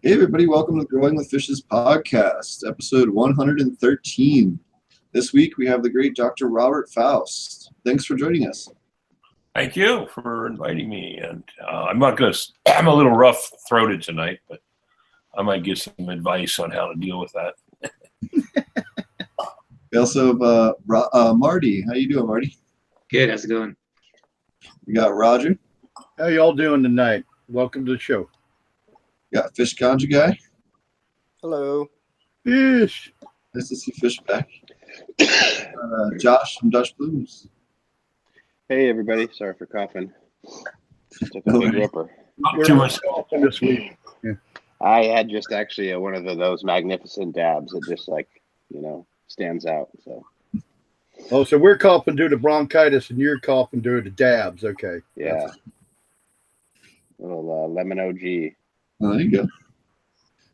Hey everybody, welcome to Growing with Fishes podcast, episode 113. This week we have the great Dr. Robert Faust. Thanks for joining us. Thank you for inviting me. And I'm a little rough throated tonight, but I might give some advice on how to deal with that. We also have Marty. How you doing, Marty? Good. How's it going? We got Roger. How y'all doing tonight? Welcome to the show. We got Ganja Guy. Hello. Fish. Nice to see Fish back. Josh from Dutch Blooms. Hey, everybody. Sorry for coughing. Took a big ripper. Too much this week. Yeah. I had just actually one of those magnificent dabs that just stands out. So we're coughing due to bronchitis and you're coughing due to dabs. Okay. Yeah. Little lemon OG. Oh, there you go.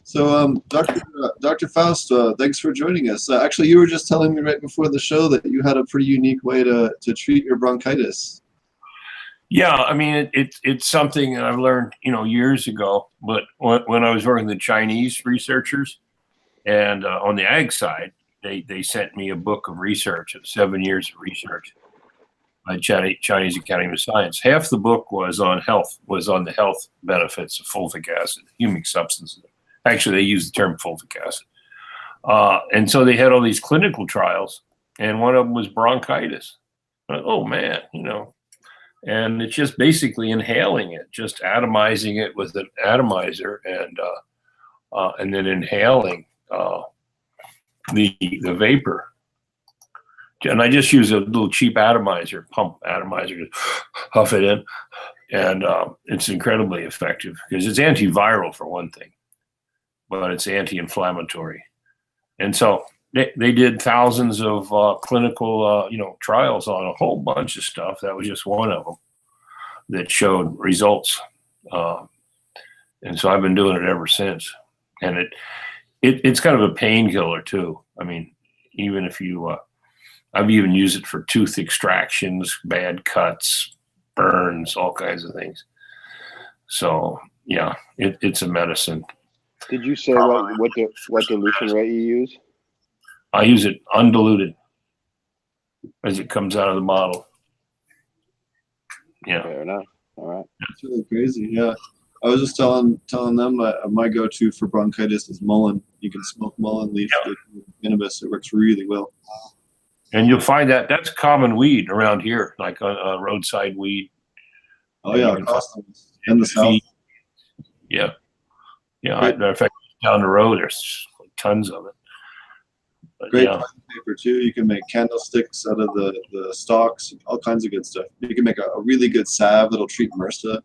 So, Dr. Faust, thanks for joining us. Actually, you were just telling me right before the show that you had a pretty unique way to treat your bronchitis. Yeah, I mean, it's something that I've learned, years ago. But when I was working with the Chinese researchers, and on the ag side, they sent me a book of research of 7 years of research by Chinese Academy of Science. Half the book was on the health benefits of fulvic acid, humic substances. Actually, they use the term fulvic acid. And so they had all these clinical trials, and one of them was bronchitis. Oh, man, and it's just basically inhaling it, just atomizing it with an atomizer and then inhaling the vapor. And I just use a little cheap pump atomizer to huff it in. And it's incredibly effective because it's antiviral for one thing, but it's anti-inflammatory. And so they did thousands of clinical, trials on a whole bunch of stuff. That was just one of them that showed results. And so I've been doing it ever since. And it's kind of a painkiller too. I mean, even if you, I've even used it for tooth extractions, bad cuts, burns, all kinds of things. So yeah, it's a medicine. Did you say what dilution rate you use? I use it undiluted as it comes out of the bottle. Yeah. Fair enough. All right. That's really crazy. Yeah. I was just telling them my go-to for bronchitis is mullein. You can smoke mullein leaf with cannabis. It works really well. And you'll find that that's common weed around here, like a roadside weed. Oh yeah, in the south. Yeah. Matter of fact, down the road, there's tons of it. But, great paper too. You can make candlesticks out of the stalks, all kinds of good stuff. You can make a really good salve that'll treat MRSA.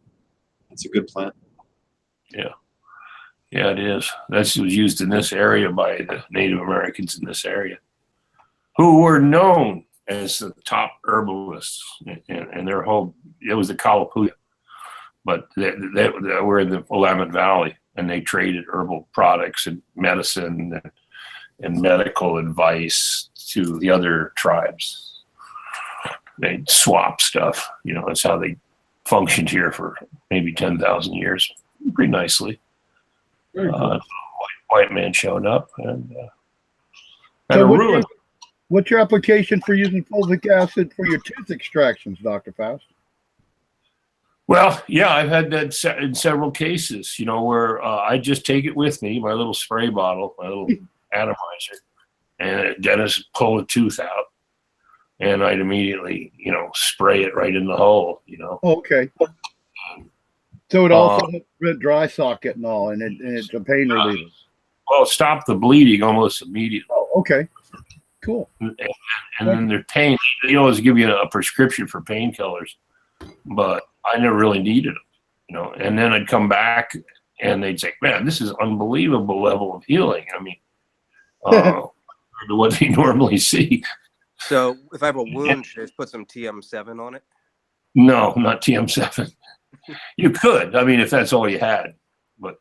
It's a good plant. Yeah, it is. That was used in this area by the Native Americans in this area, who were known as the top herbalists, and their whole, it was the Kalapuya, but they were in the Willamette Valley, and they traded herbal products and medicine and medical advice to the other tribes. They'd swap stuff, that's how they functioned here for maybe 10,000 years, pretty nicely. White man showed up and what's your application for using fulvic acid for your tooth extractions, Dr. Faust? Well, yeah, I've had that in several cases, where I just take it with me, my little spray bottle, my little atomizer, and dentist pull a tooth out, and I'd immediately, spray it right in the hole, Oh, okay. So it also helps prevent dry socket and all, and it's a pain reliever. Well, stop the bleeding almost immediately. Oh, okay. Cool. And then their pain, they always give you a prescription for painkillers, but I never really needed them, and then I'd come back and they'd say, man, this is unbelievable level of healing. I mean, what they normally see. So if I have a wound, should I just put some TM7 on it? No, not TM7. You could, I mean, if that's all you had, but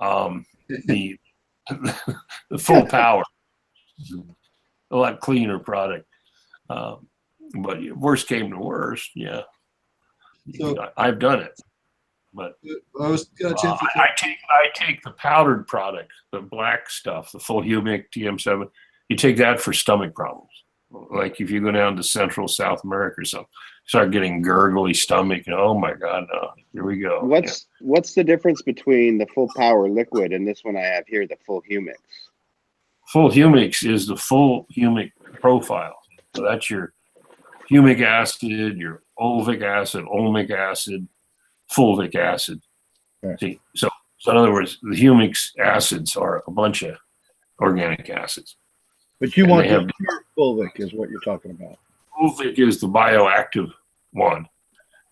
the full power, a lot cleaner product. But worst came to worst, yeah. So, I've done it, But I was got a chance to I take the powdered product, the black stuff, the full humic TM7. You take that for stomach problems. Like if you go down to Central South America or something, start getting gurgly stomach. And, oh my God, no! Here we go. What's the difference between the full power liquid and this one I have here, the full humics? Full humics is the full humic profile. So that's your humic acid, your olvic acid, olmic acid, fulvic acid. Right. See, so in other words, the humic acids are a bunch of organic acids. But you And want they the have- pure fulvic is what you're talking about. Fulvic is the bioactive one,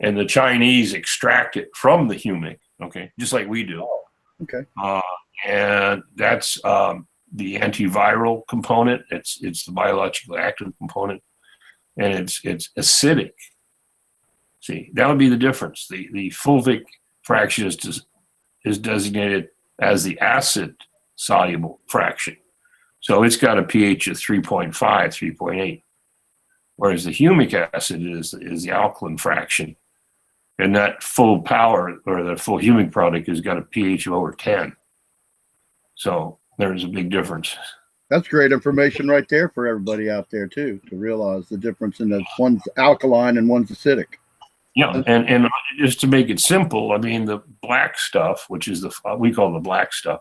and the Chinese extract it from the humic. Okay, just like we do. Okay. And that's the antiviral component. It's the biologically active component, and it's acidic. See, that would be the difference. The fulvic fraction is designated as the acid soluble fraction. So it's got a pH of 3.5, 3.8. Whereas the humic acid is the alkaline fraction. And that full power or the full humic product has got a pH of over 10. So there's a big difference. That's great information right there for everybody out there too, to realize the difference in the one's alkaline and one's acidic. Yeah, and just to make it simple, I mean the black stuff, which is we call the black stuff,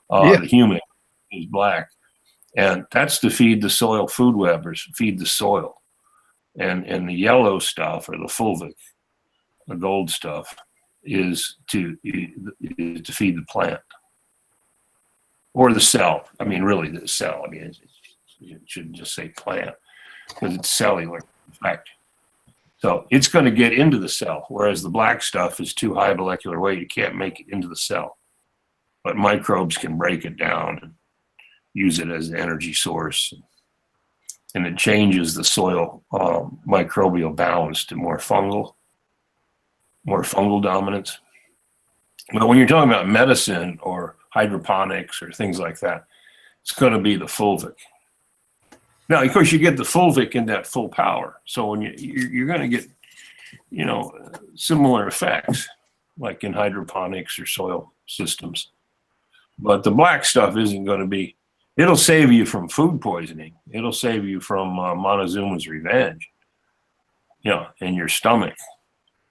the humic is black, and that's to feed the soil food web or feed the soil, and the yellow stuff or the fulvic, the gold stuff, is to feed the plant or the cell. I mean, really the cell. I mean, it shouldn't just say plant because it's cellular, in fact. So it's going to get into the cell, whereas the black stuff is too high molecular weight. It can't make it into the cell. But microbes can break it down and use it as an energy source. And it changes the soil microbial balance to more fungal dominance. But when you're talking about medicine or hydroponics or things like that, it's going to be the fulvic. Now, of course, you get the fulvic in that full power. So when you're going to get, similar effects like in hydroponics or soil systems. But the black stuff isn't going to be, it'll save you from food poisoning. It'll save you from Montezuma's revenge, in your stomach,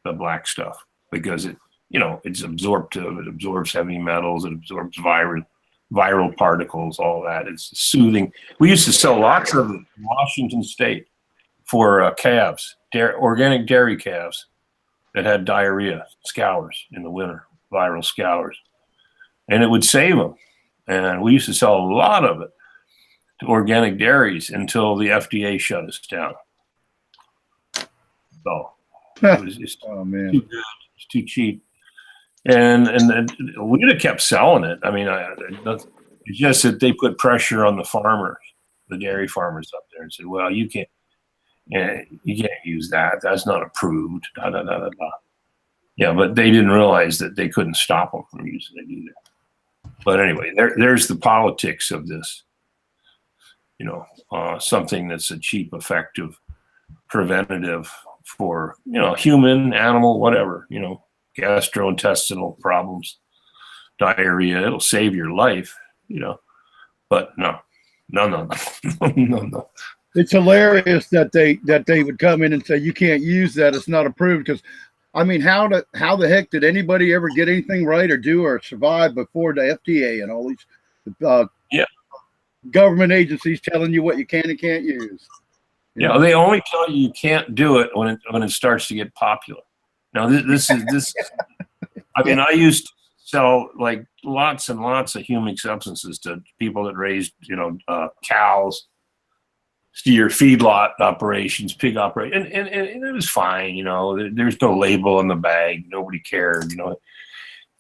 the black stuff, because it's absorptive. It absorbs heavy metals. It absorbs viral particles, all that. It's soothing. We used to sell lots of it in Washington State for calves, organic dairy calves that had diarrhea, scours in the winter, viral scours. And it would save them. And we used to sell a lot of it to organic dairies until the FDA shut us down. So it was just Oh man, too good. It's too cheap. And we'd have kept selling it. I mean, it's just that they put pressure on the farmers, the dairy farmers up there, and said, "Well, you can't use that. That's not approved." Da, da, da, da, da. Yeah, but they didn't realize that they couldn't stop them from using it either. But anyway, there's the politics of this. Something that's a cheap, effective, preventative for human, animal, whatever. Gastrointestinal problems, diarrhea. It'll save your life, but no. it's hilarious that they would come in and say you can't use that. It's not approved because, I mean, how the heck did anybody ever get anything right or do or survive before the FDA and all these government agencies telling you what you can and can't use? They only tell you can't do it when it starts to get popular. Now this is. I mean, I used to sell like lots and lots of humic substances to people that raised, cows, steer feedlot operations, pig operation, and it was fine. There's no label on the bag, nobody cared.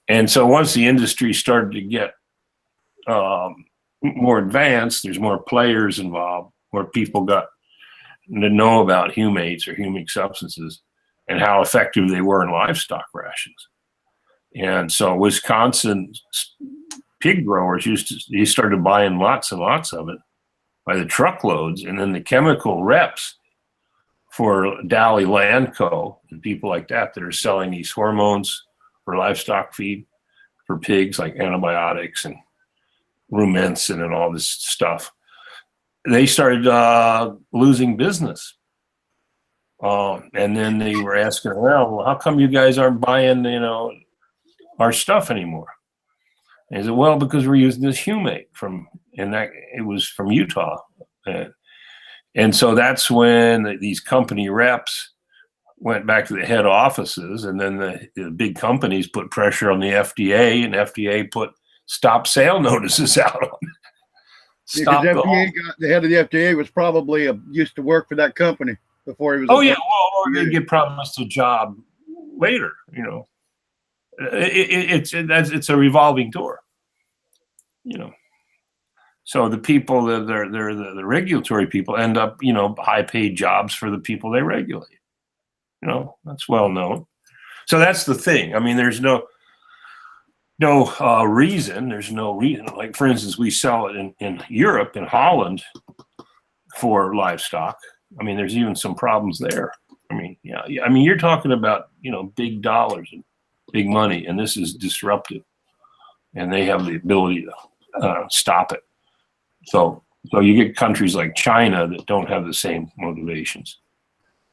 And so once the industry started to get more advanced, there's more players involved, more people got to know about humates or humic substances and how effective they were in livestock rations. And so Wisconsin pig growers started buying lots and lots of it by the truckloads. And then the chemical reps for Dally Landco and people like that are selling these hormones, for livestock feed for pigs, like antibiotics and rumensin and all this stuff. They started losing business. And then they were asking, well, how come you guys aren't buying, our stuff anymore? And he said, well, because we're using this humate it was from Utah. And so that's when these company reps went back to the head offices, and then the big companies put pressure on the FDA, and FDA put stop sale notices out on it. Because the head of the FDA was probably used to work for that company before he was. Oh yeah, well, or they'd get promised a job later. It's a revolving door. So the people that they're the regulatory people end up, high paid jobs for the people they regulate. That's well known. So that's the thing. I mean, there's no reason. There's no reason. Like, for instance, we sell it in Europe, in Holland, for livestock. I mean, there's even some problems there. I mean, yeah. I mean, you're talking about, big dollars and big money, and this is disruptive, and they have the ability to stop it. So you get countries like China that don't have the same motivations.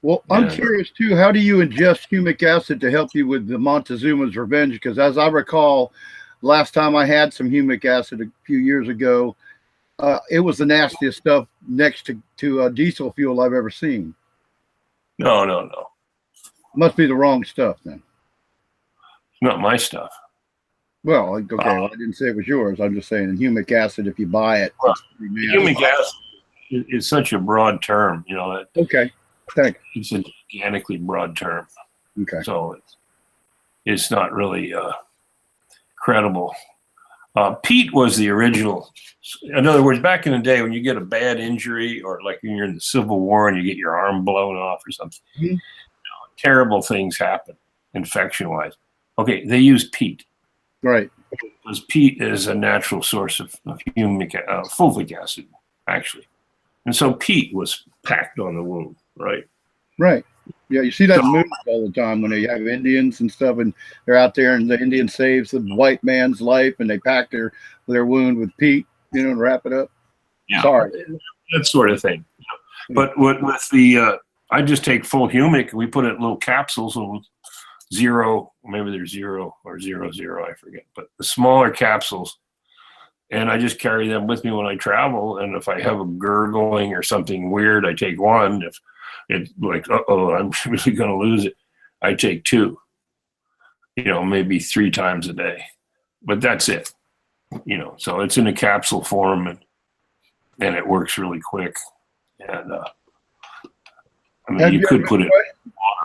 Well, I'm curious too, how do you ingest humic acid to help you with the Montezuma's revenge? Because as I recall, last time I had some humic acid a few years ago, it was the nastiest stuff next to diesel fuel I've ever seen. No. Must be the wrong stuff then. It's not my stuff. Well, okay, I didn't say it was yours. I'm just saying humic acid, if you buy it. Humic acid is such a broad term, Okay. Thanks. It's a gigantically broad term. Okay. So it's not really credible. Peat was the original. In other words, back in the day, when you get a bad injury, or like when you're in the Civil War and you get your arm blown off or something, terrible things happen, infection-wise. Okay, they use peat. Right. Because peat is a natural source of fulvic acid, actually. And so peat was packed on the wound, right? Right. Yeah, you see that in movies all the time when they have Indians and stuff, and they're out there, and the Indian saves the white man's life, and they pack their wound with peat, and wrap it up. Yeah, sorry, that sort of thing. But with the, I just take full humic and we put it in little capsules with 0, maybe there's 0 or 0, I forget, but the smaller capsules, and I just carry them with me when I travel. And if I have a gurgling or something weird, I take one. If it's like, I'm really going to lose it, I take 2, maybe 3 times a day, but that's it, so it's in a capsule form, and it works really quick. And I mean, you could put it.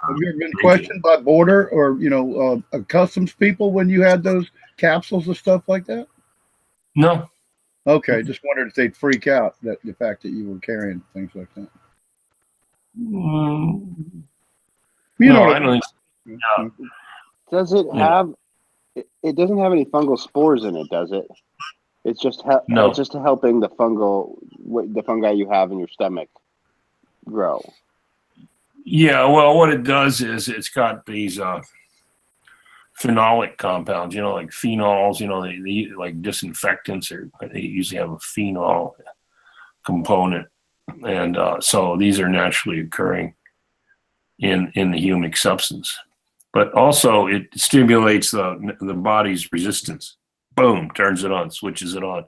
Have you ever been questioned by border or customs people when you had those capsules and stuff like that? No. Okay, just wondered if they'd freak out that the fact that you were carrying things like that. I don't think so. No. Does it have? It doesn't have any fungal spores in it, does it? It's just no. It's just helping the fungi you have in your stomach grow. Yeah, well, what it does is it's got these phenolic compounds, like phenols, they like disinfectants, or they usually have a phenol component. And so these are naturally occurring in the humic substance. But also it stimulates the body's resistance. Boom, turns it on, switches it on,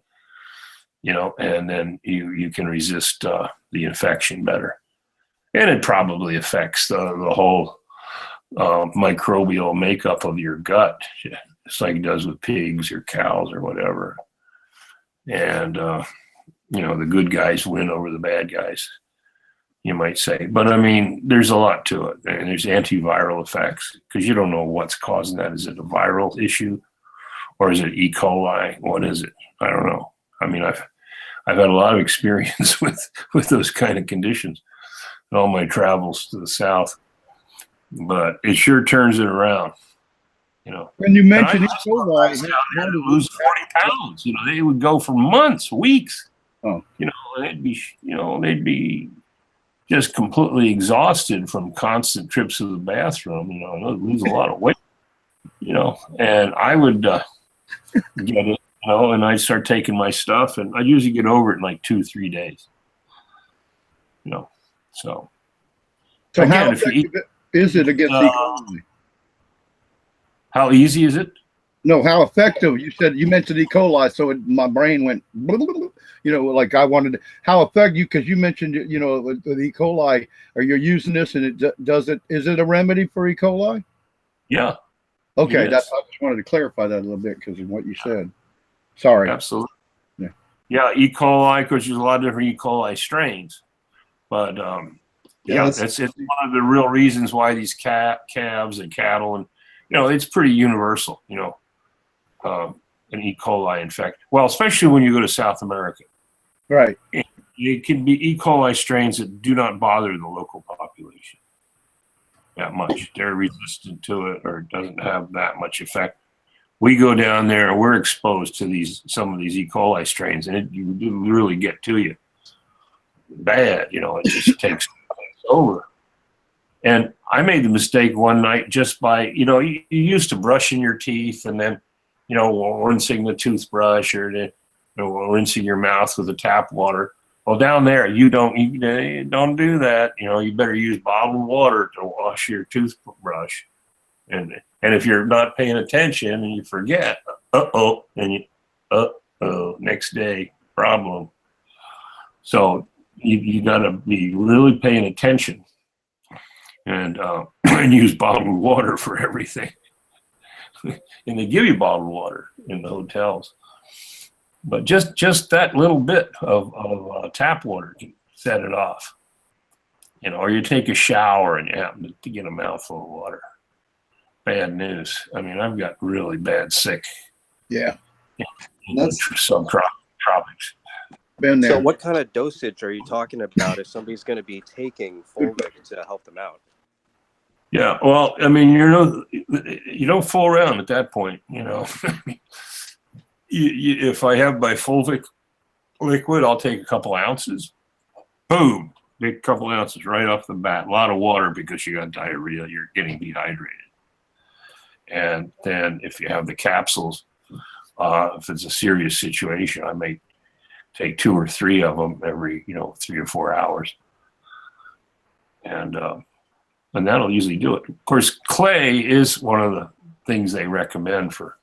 and then you can resist the infection better. And it probably affects the whole microbial makeup of your gut, just like it does with pigs or cows or whatever. And, the good guys win over the bad guys, you might say. But I mean, there's a lot to it. And there's antiviral effects, because you don't know what's causing that. Is it a viral issue, or is it E. coli? What is it? I don't know. I mean, I've had a lot of experience with those kind of conditions in all my travels to the South, but it sure turns it around. When you mentioned E. coli, how to lose 40 pounds. They would go for months, weeks. Oh. They'd be just completely exhausted from constant trips to the bathroom. They'd lose a lot of weight. and I would get it, and I'd start taking my stuff, and I'd usually get over it in like 2-3 days. So So how again, if you eat, effective is it against E. coli? how easy is it? No, how effective? You mentioned E. coli, so my brain went, like I wanted to, how effective, because you mentioned, with E. coli, or you're using this and is it a remedy for E. coli? Yeah. Okay, It I is. just wanted to clarify that a little bit because of what you said. Sorry. Absolutely. Yeah. Yeah, E. coli, because there's a lot of different E. coli strains. But it's one of the real reasons why these calves and cattle, and it's pretty universal. An E. coli infection. Well, especially when you go to South America, Right. it can be E. coli strains that do not bother the local population that much. They're resistant to it, or it doesn't have that much effect. We go down there and we're exposed to some of these E. coli strains, and it really get to you bad. It just takes over. And I made the mistake one night just by, you used to brushing your teeth and then, rinsing the toothbrush, or rinsing your mouth with the tap water. Well, down there, you don't do that. You better use bottled water to wash your toothbrush. And if you're not paying attention and you forget, next day, problem. So you got to be really paying attention and use bottled water for everything. And they give you bottled water in the hotels. But just that little bit of tap water can set it off. Or you take a shower and you happen to get a mouthful of water. Bad news. I mean, I've got really bad sick. Yeah. In the subtropics. Been there. So what kind of dosage are you talking about if somebody's going to be taking fulvic to help them out? Yeah, well, I mean, you don't fool around at that point, If I have my fulvic liquid, I'll take a couple ounces. Boom, take a couple ounces right off the bat. A lot of water because you got diarrhea, you're getting dehydrated. And then if you have the capsules, if it's a serious situation, I may take 2 or 3 of them every, 3 or 4 hours. And that'll usually do it. Of course, clay is one of the things they recommend for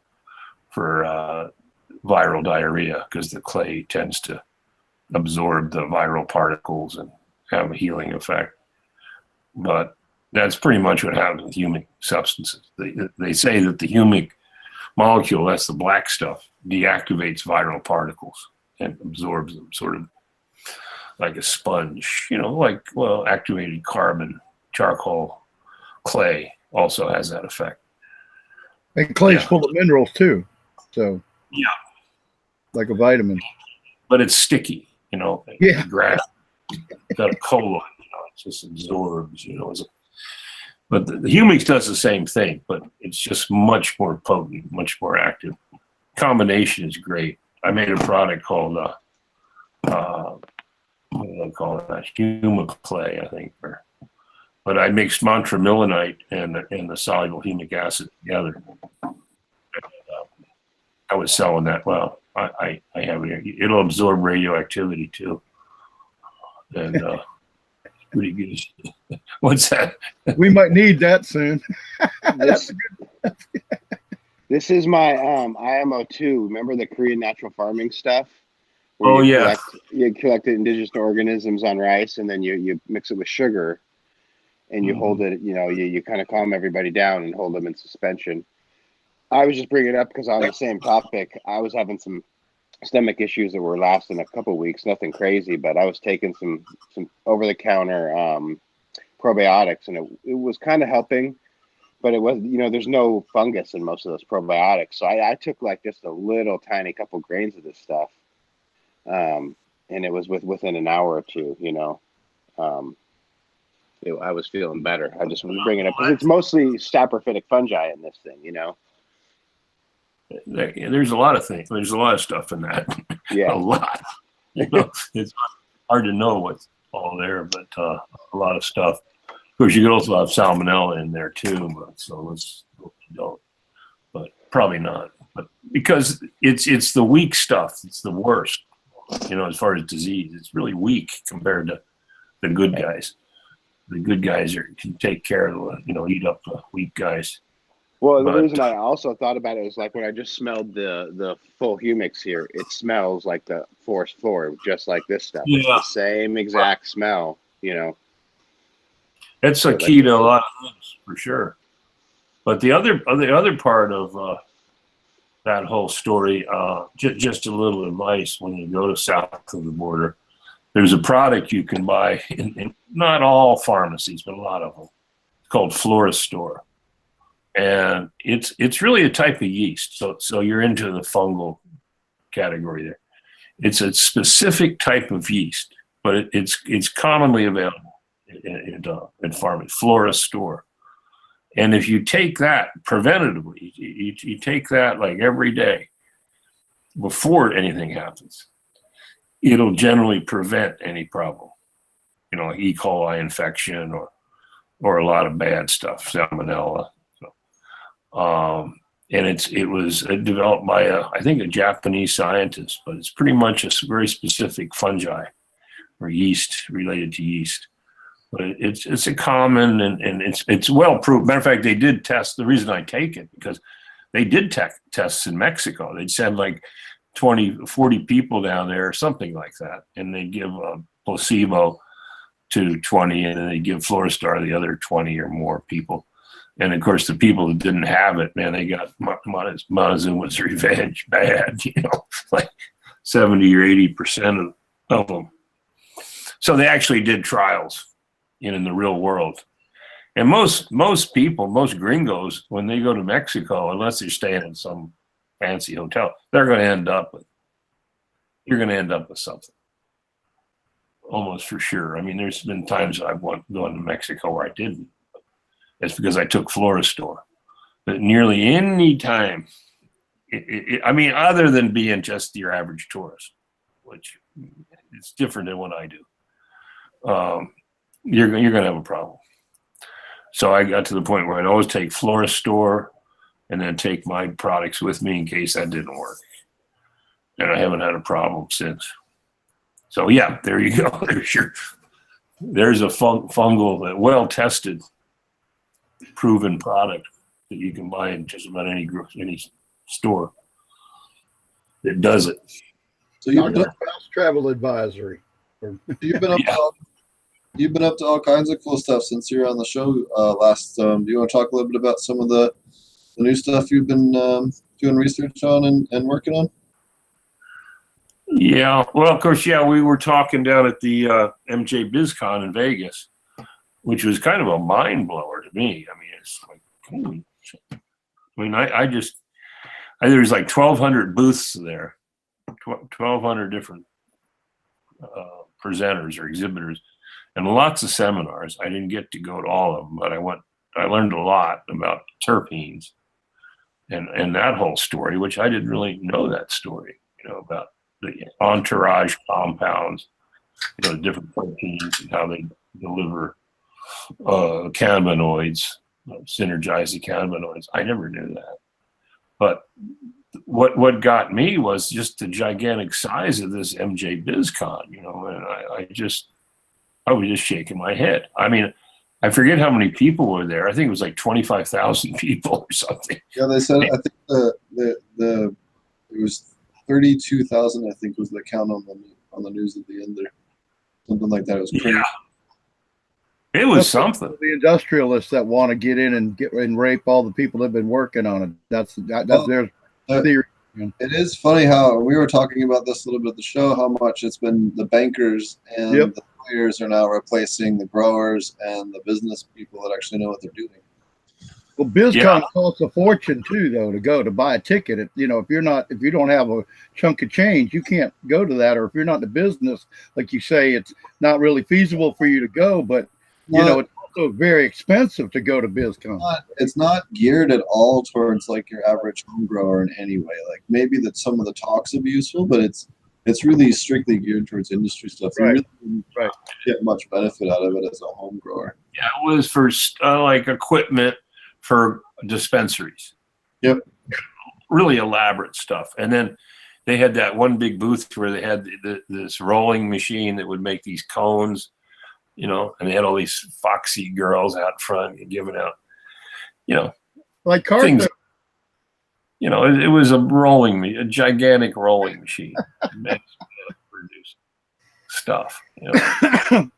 viral diarrhea, because the clay tends to absorb the viral particles and have a healing effect. But that's pretty much what happens with humic substances. They say that the humic molecule, that's the black stuff, deactivates viral particles and absorbs them, sort of like a sponge, activated carbon, charcoal, clay also has that effect. And clay's full of minerals too. So yeah, like a vitamin. But it's sticky, Yeah. Grass got a colon, it just absorbs, But the humic does the same thing, but it's just much more potent, much more active. Combination is great. I made a product called what do I call it? Humic clay, I think. But I mixed montramillinite and the soluble humic acid together. And, I was selling that. Well, I have it. It'll absorb radioactivity too. And pretty good. What's that? We might need that soon. This is my IMO2. Remember the Korean natural farming stuff? Oh, yeah. You collect indigenous organisms on rice, and then you mix it with sugar, and you hold it, you kind of calm everybody down and hold them in suspension. I was just bringing it up because on the same topic, I was having some stomach issues that were lasting a couple of weeks, nothing crazy, but I was taking some over-the-counter probiotics, and it was kind of helping, but it was, there's no fungus in most of those probiotics. So I took like just a little tiny couple grains of this stuff. And it was within an hour or two, I was feeling better. I just want to bring it up because it's mostly saprophytic fungi in this thing, There's a lot of things. There's a lot of stuff in that. Yeah. A lot. It's hard to know what's all there, but a lot of stuff. Of course, you could also have salmonella in there too. But so let's don't probably not. But because it's the weak stuff, it's the worst. As far as disease, it's really weak compared to the good guys. The good guys can take care of eat up the weak guys. Well, the reason I also thought about it was like when I just smelled the full humics here, it smells like the forest floor, just like this stuff. Yeah. It's the same exact smell, That's a key to a lot of things for sure. But the other part of that whole story, just a little advice when you go to south of the border. There's a product you can buy in not all pharmacies, but a lot of them. It's called Florist Store. And it's really a type of yeast. So you're into the fungal category there. It's a specific type of yeast, but it's commonly available in pharmacy, Florist Store. And if you take that preventatively, you take that like every day before anything happens, it'll generally prevent any problem, like E. coli infection or a lot of bad stuff, salmonella. And it was developed by I think a Japanese scientist, but it's pretty much a very specific fungi or yeast related to yeast. But it's a common and it's well proved. Matter of fact, they did test. The reason I take it because they did tests in Mexico. They'd send like 20, 40 people down there or something like that, and they give a placebo to 20, and then they give Floristar the other 20 or more people. And of course, the people that didn't have it, man, they got Montezuma's revenge bad, like 70 or 80% of them. So they actually did trials in the real world. And most people, most gringos, when they go to Mexico, unless they're staying in some fancy hotel, you're going to end up with something. Almost for sure. I mean, there's been times I've gone to Mexico where I didn't. It's because I took Florist Store. But nearly any time, other than being just your average tourist, which it's different than what I do, you're going to have a problem. So I got to the point where I'd always take Florist Store and then take my products with me in case that didn't work. And I haven't had a problem since. So yeah, there you go. There's a fungal, well-tested, proven product that you can buy in just about any store that does it. So you've been travel advisory. You've been up to all kinds of cool stuff since you were on the show last. Do you want to talk a little bit about some of the new stuff you've been doing research on and working on? Yeah, well, of course, yeah, we were talking down at the MJ BizCon in Vegas, which was kind of a mind blower to me. I mean, it's like, holy shit. There's like 1,200 booths there, 1,200 different presenters or exhibitors, and lots of seminars. I didn't get to go to all of them, but I learned a lot about terpenes and that whole story, which I didn't really know that story, about the entourage compounds, different proteins and how they deliver cannabinoids, synergize the cannabinoids. I never knew that. But what got me was just the gigantic size of this MJ BizCon, and I was just shaking my head. I mean, I forget how many people were there. I think it was like 25,000 people or something. Yeah, they said, I think it was 32,000, I think was the count on the news at the end there. Something like that. It was crazy. Yeah. It was something. The industrialists that want to get in and rape all the people that have been working on it. That's their theory. It is funny how we were talking about this a little bit at the show, how much it's been the bankers and the players are now replacing the growers and the business people that actually know what they're doing. Well, BizCon costs a fortune too, though, to buy a ticket. If you don't have a chunk of change, you can't go to that. Or if you're not in the business, like you say, it's not really feasible for you to go. But it's also very expensive to go to BizCon. It's not geared at all towards like your average home grower in any way. Like maybe that some of the talks would be useful, but it's really strictly geared towards industry stuff. You really didn't get much benefit out of it as a home grower. Yeah, it was for like equipment for dispensaries. Yep. really elaborate stuff. And then they had that one big booth where they had this rolling machine that would make these cones, you know, and they had all these foxy girls out front and giving out, you know, like things. carpet. You know, it was a gigantic rolling machine. Produce stuff. You know.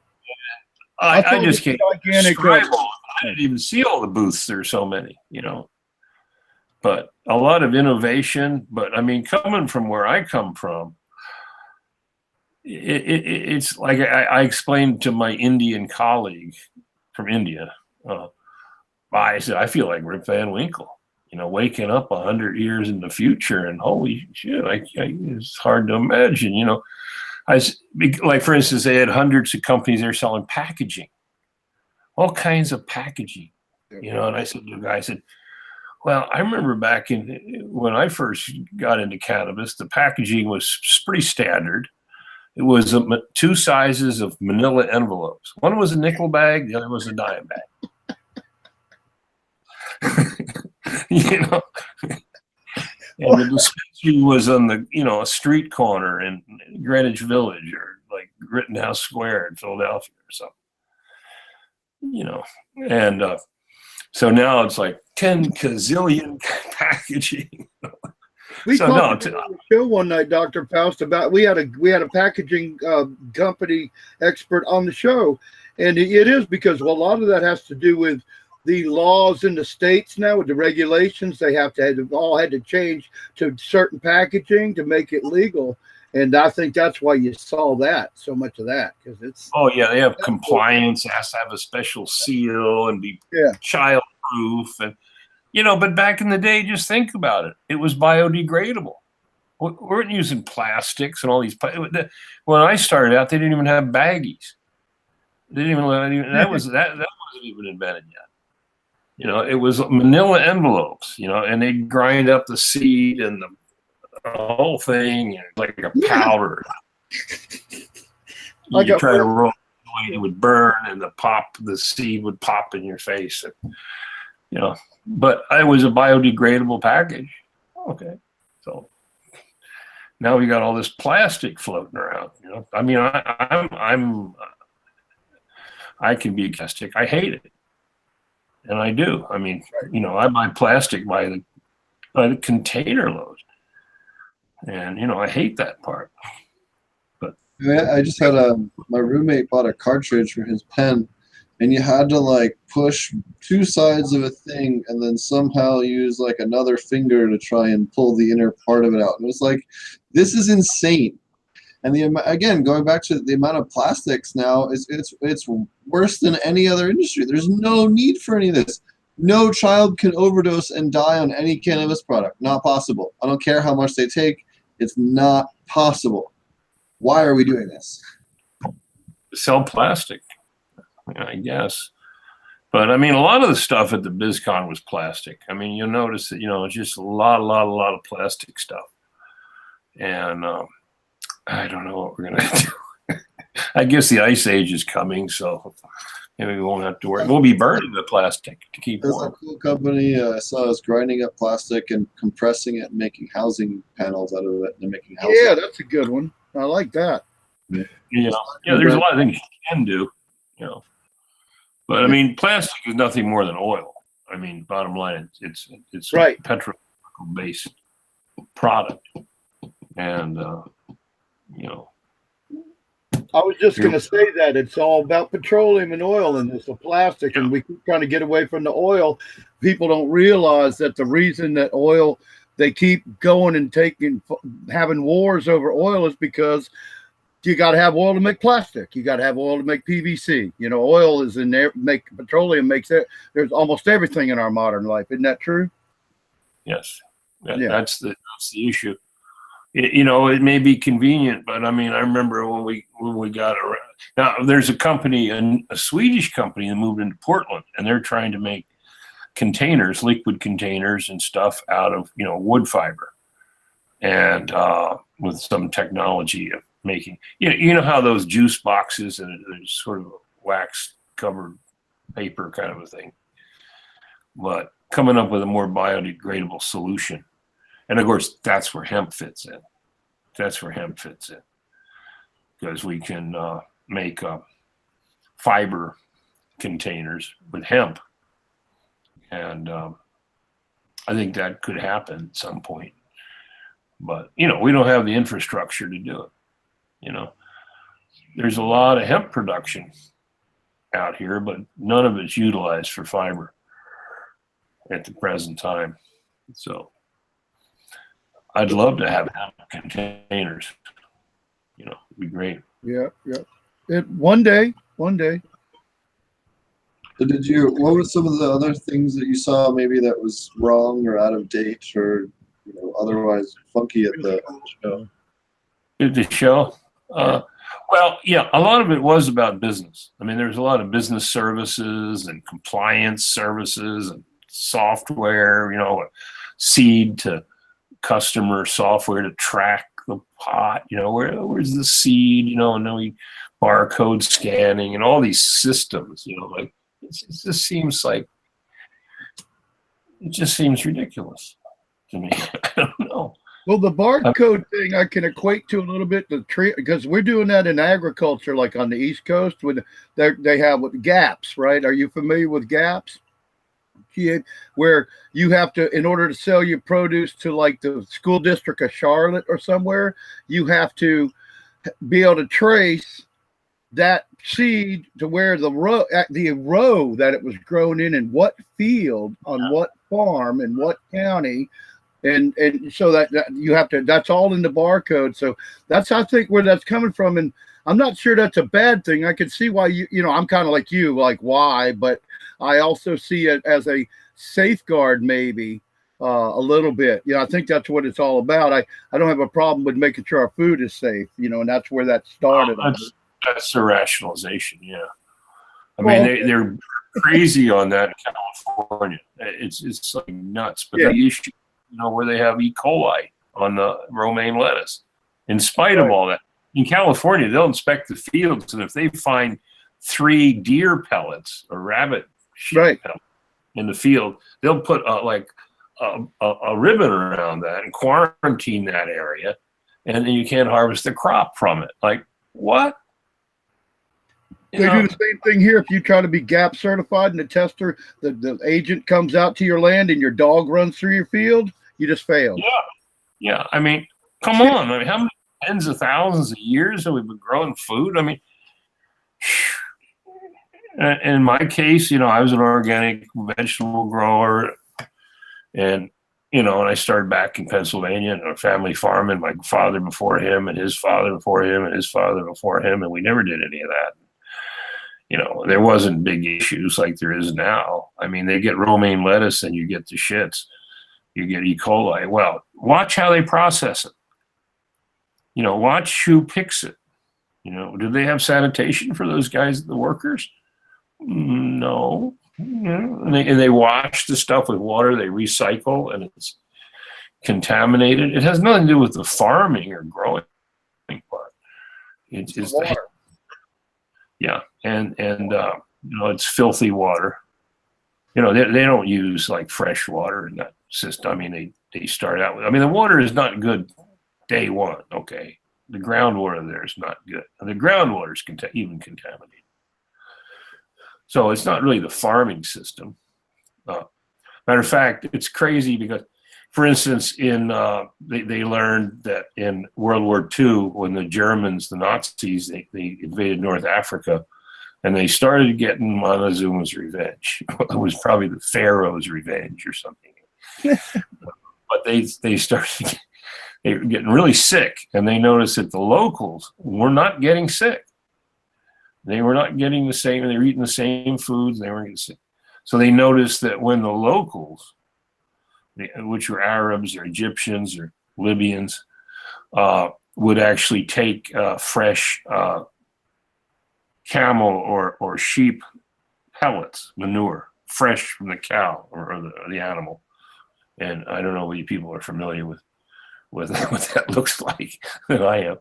I just can't describe all. I didn't even see all the booths. There's so many, you know. But a lot of innovation. But I mean, coming from where I come from, it's like I explained to my Indian colleague from India. I said, I feel like Rip Van Winkle. You know, waking up 100 years in the future, and holy shit, it's hard to imagine. You know, like for instance, they had hundreds of companies there selling packaging, all kinds of packaging. You know, and I said to the guy, I said, well, I remember back when I first got into cannabis, the packaging was pretty standard. It was 2 sizes of manila envelopes. One was a nickel bag, the other was a dime bag. You know, and the dispensary was on the, you know, a street corner in Greenwich Village or like Rittenhouse Square in Philadelphia or something. You know, and so now it's like 10 gazillion packaging. We so talked on the show one night, Dr. Faust, about we had a packaging company expert on the show, and it is because a lot of that has to do with the laws in the states now with the regulations. They all had to change to certain packaging to make it legal. And I think that's why you saw so much of that, because it's. Oh yeah, they have compliance. It has to have a special seal and be child-proof, and you know. But back in the day, just think about it. It was biodegradable. We weren't using plastics and all these. When I started out, they didn't even have baggies. They didn't even. That wasn't even invented yet. You know, it was manila envelopes, you know, and they grind up the seed and the whole thing like a powder. You try to roll it, it would burn, and the seed would pop in your face. And, you know, but it was a biodegradable package. Okay. So now we got all this plastic floating around, you know. I mean, I can be plastic. I hate it. And I do. I mean, you know, I buy plastic by the container load, and you know, I hate that part. But I just had my roommate bought a cartridge for his pen, and you had to like push 2 sides of a thing, and then somehow use like another finger to try and pull the inner part of it out. And it was like, this is insane. And again, going back to the amount of plastics now, it's worse than any other industry. There's no need for any of this. No child can overdose and die on any cannabis product. Not possible. I don't care how much they take. It's not possible. Why are we doing this? Sell plastic, I guess. But I mean, a lot of the stuff at the BizCon was plastic. I mean, you'll notice that, you know, it's just a lot of plastic stuff. And I don't know what we're going to do. I guess the ice age is coming, so maybe we won't have to worry. We'll be burning the plastic to keep warm. There's a cool company I saw is grinding up plastic and compressing it and making housing panels out of it and making housing. Yeah, that's a good one. I like that. Yeah, there's a lot of things you can do, you know. But I mean, plastic is nothing more than oil. I mean, bottom line, it's right. A petrochemical-based product, and you know. I was just going to say that it's all about petroleum and oil and this plastic, and we keep trying to get away from the oil. People don't realize that the reason that oil, they keep going and having wars over oil is because you got to have oil to make plastic. You got to have oil to make PVC. You know, oil is in there. Petroleum makes it. There's almost everything in our modern life. Isn't that true? Yes. That's the issue. You know, it may be convenient, but I mean, I remember when we got around. Now, there's a company, a Swedish company that moved into Portland, and they're trying to make containers, liquid containers and stuff out of, you know, wood fiber, and with some technology of making, you know how those juice boxes and there's sort of a wax covered paper kind of a thing, but coming up with a more biodegradable solution. And of course, that's where hemp fits in. That's where hemp fits in, because we can make fiber containers with hemp, and I think that could happen at some point. But we don't have the infrastructure to do it. There's a lot of hemp production out here, but none of it's utilized for fiber at the present time. So I'd love to have hemp containers. It'd be great. Yeah. One day. So what were some of the other things that you saw maybe that was wrong or out of date or otherwise funky at the show? At the show? Well, yeah, a lot of it was about business. I mean, there's a lot of business services and compliance services and software, seed to customer software to track the pot, where's the seed, and then we barcode scanning and all these systems, like it just seems ridiculous to me. I don't know. Well, the barcode thing I can equate to a little bit because we're doing that in agriculture, like on the East Coast, with they have with gaps, right? Are you familiar with gaps? Where you have to, in order to sell your produce to like the school district of Charlotte or somewhere, you have to be able to trace that seed to where the row that it was grown in what field, on what farm, in what county. And so that you have to, that's all in the barcode. So that's, I think, where that's coming from. And I'm not sure that's a bad thing. I can see why I'm kind of like you, like why, but I also see it as a safeguard, maybe a little bit. I think that's what it's all about. I don't have a problem with making sure our food is safe, and that's where that started. That's the rationalization. Yeah. I mean, they're crazy on that in California. It's like nuts, but the issue, where they have E. coli on the romaine lettuce. In spite of all that, in California, they'll inspect the fields, and if they find 3 deer pellets or rabbit shit pellets in the field, they'll put a ribbon around that and quarantine that area, and then you can't harvest the crop from it. Like, what? They do the same thing here. If you try to be GAP certified and the tester, the agent comes out to your land and your dog runs through your field, you just failed. Yeah. I mean, come on. I mean, how many tens of thousands of years have we been growing food? I mean, in my case, I was an organic vegetable grower, and and I started back in Pennsylvania in a family farm, and my father before him, and his father before him, and his father before him, and we never did any of that. There wasn't big issues like there is now. I mean, they get romaine lettuce and you get the shits. You get E. coli. Well, watch how they process it. Watch who picks it. Do they have sanitation for those guys, the workers? No. And they wash the stuff with water, they recycle, and it's contaminated. It has nothing to do with the farming or growing part. It's the yeah, and it's filthy water. They don't use like fresh water in that system. I mean, they start out with. I mean, the water is not good day one. Okay, the groundwater there is not good. And the groundwater is even contaminated. So it's not really the farming system. Matter of fact, it's crazy because, for instance, they learned that in World War II, when the Germans, the Nazis, they invaded North Africa, and they started getting Montezuma's revenge. It was probably the Pharaoh's revenge or something. But they started, they were getting really sick, and they noticed that the locals were not getting sick. They were not getting the same, and they were eating the same foods, and they weren't getting sick. So they noticed that when the locals, which were Arabs or Egyptians or Libyans, would actually take fresh camel or sheep pellets, manure, fresh from the cow or the animal. And I don't know if you people are familiar with what that looks like than I am.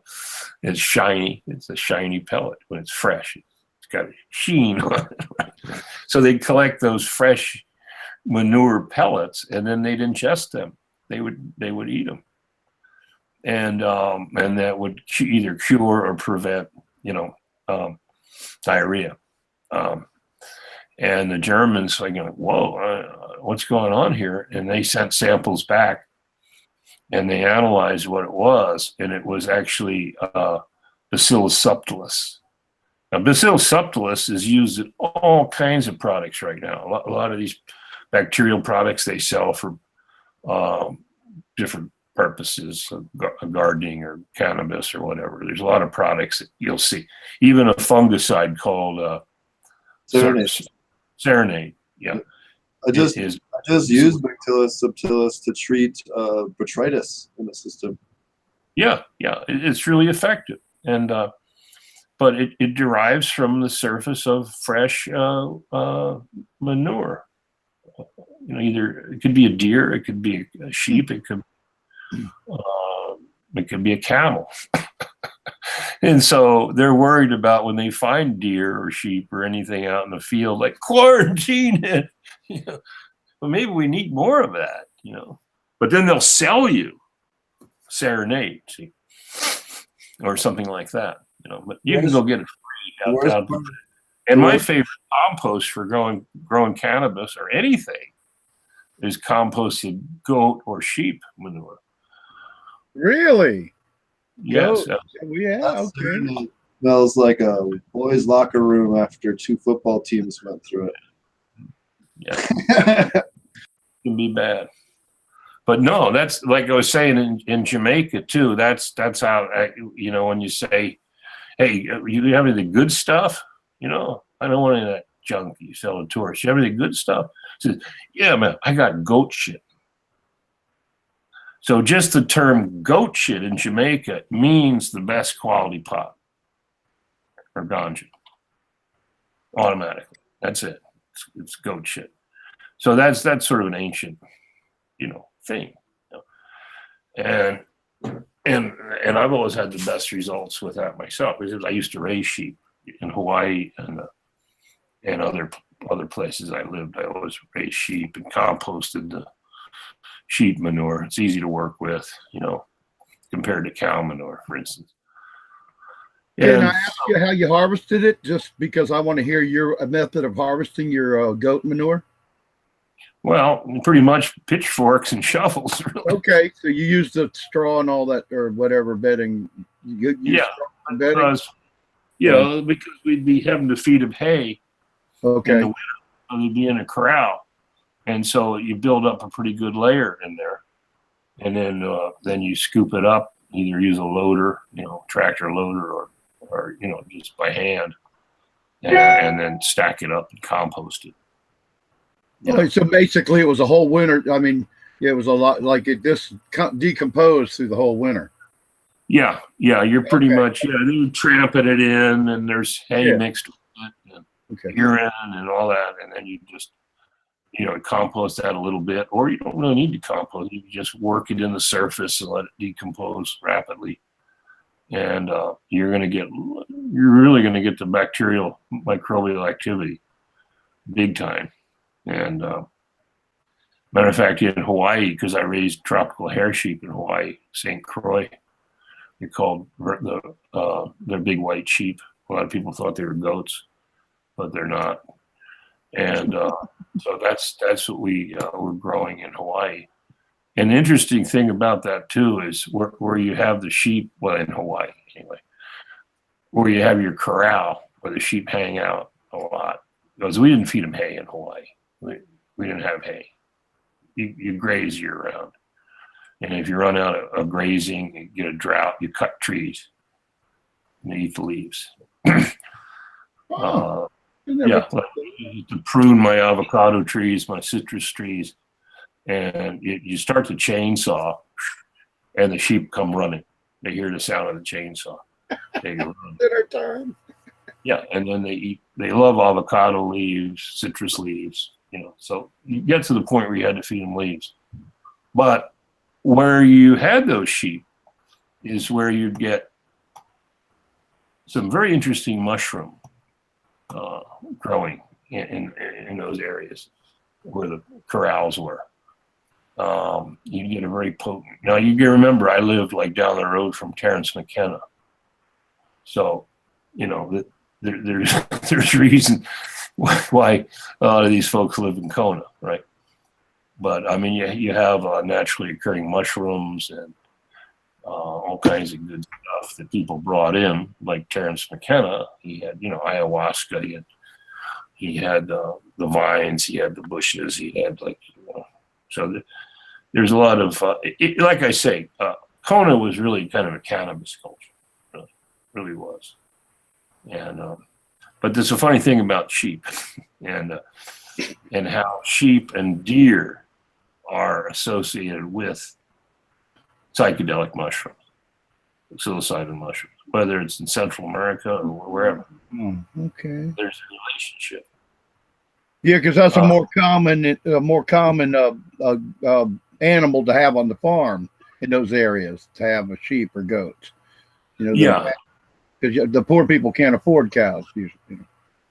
It's shiny. It's a shiny pellet when it's fresh. It's got a sheen on it. Right? So they collect those fresh manure pellets, and then they'd ingest them. they would eat them, and that would either cure or prevent, diarrhea. And the Germans like, whoa, what's going on here? And they sent samples back, and they analyzed what it was, and it was actually Bacillus subtilis. Now, Bacillus subtilis is used in all kinds of products right now. A lot of these bacterial products they sell for different purposes, gardening or cannabis or whatever. There's a lot of products that you'll see. Even a fungicide called Serenade. Yeah. I just used Bacillus subtilis to treat botrytis in the system. Yeah, it's really effective, and but it derives from the surface of fresh manure. Either it could be a deer, it could be a sheep, it could be a camel. And so they're worried about when they find deer or sheep or anything out in the field, like, quarantine it. Well, maybe we need more of that, But then they'll sell you Serenade, see, or something like that, But you can go get it free out. And my favorite compost for growing cannabis or anything is composted goat or sheep manure. Really? Yes. Yeah. Okay. Smells like a boys' locker room after 2 football teams went through it. Yeah. It can be bad. But no, that's like I was saying in Jamaica too. That's how, when you say, hey, you have any of the good stuff? I don't want any of that junk you sell to tourists. You have any good stuff? He says, yeah, man, I got goat shit. So just the term goat shit in Jamaica means the best quality pot or ganja. Automatically. That's it. It's goat shit. So that's sort of an ancient, thing. And I've always had the best results with that myself, because I used to raise sheep in Hawaii and other places I lived. I always raised sheep and composted the sheep manure. It's easy to work with, compared to cow manure, for instance. Can I ask you how you harvested it? Just because I want to hear your method of harvesting your goat manure. Well, pretty much pitchforks and shovels. Really. Okay, so you use the straw and all that, or whatever bedding. Because we'd be having to feed them hay. Okay. In the winter, so they'd be in a corral, and so you build up a pretty good layer in there, and then you scoop it up. Either use a loader, tractor loader, or just by hand, and then stack it up and compost it. So basically, it was a whole winter. I mean, it was a lot like it just decomposed through the whole winter. Yeah. You're pretty much They're tramping it in, and there's hay mixed with it, and urine and all that, and then you just compost that a little bit, or you don't really need to compost. You just work it in the surface and let it decompose rapidly, and you're really going to get the bacterial microbial activity big time. And matter of fact, in Hawaii, because I raised tropical hair sheep in Hawaii, St. Croix, they're called they're big white sheep. A lot of people thought they were goats, but they're not. And so that's what we're growing in Hawaii. And the interesting thing about that too is where you have the sheep, well, in Hawaii anyway, where you have your corral where the sheep hang out a lot, because we didn't feed them hay in Hawaii. We didn't have hay. You graze year round. And if you run out of grazing, you get a drought, you cut trees and you eat the leaves. To prune my avocado trees, my citrus trees, and you start the chainsaw, and the sheep come running. They hear the sound of the chainsaw. They run. Dinner time. Yeah, and then they love avocado leaves, citrus leaves, So you get to the point where you had to feed them leaves. But where you had those sheep is where you'd get some very interesting mushroom growing in those areas where the corrals were. You get a very potent. Now you can remember I lived like down the road from Terrence McKenna, so there's reason why a lot of these folks live in Kona, right? But I mean, you have naturally occurring mushrooms and all kinds of good stuff that people brought in, like Terrence McKenna. He had, ayahuasca. He had the vines. He had the bushes. He had there's a lot of like I say, Kona was really kind of a cannabis culture, really was. And but there's a funny thing about sheep, and how sheep and deer are associated with psychedelic mushrooms, psilocybin mushrooms, whether it's in Central America or wherever. Okay. There's a relationship. Yeah, because that's a more common animal to have on the farm in those areas, to have a sheep or goats. Yeah. Because the poor people can't afford cows usually.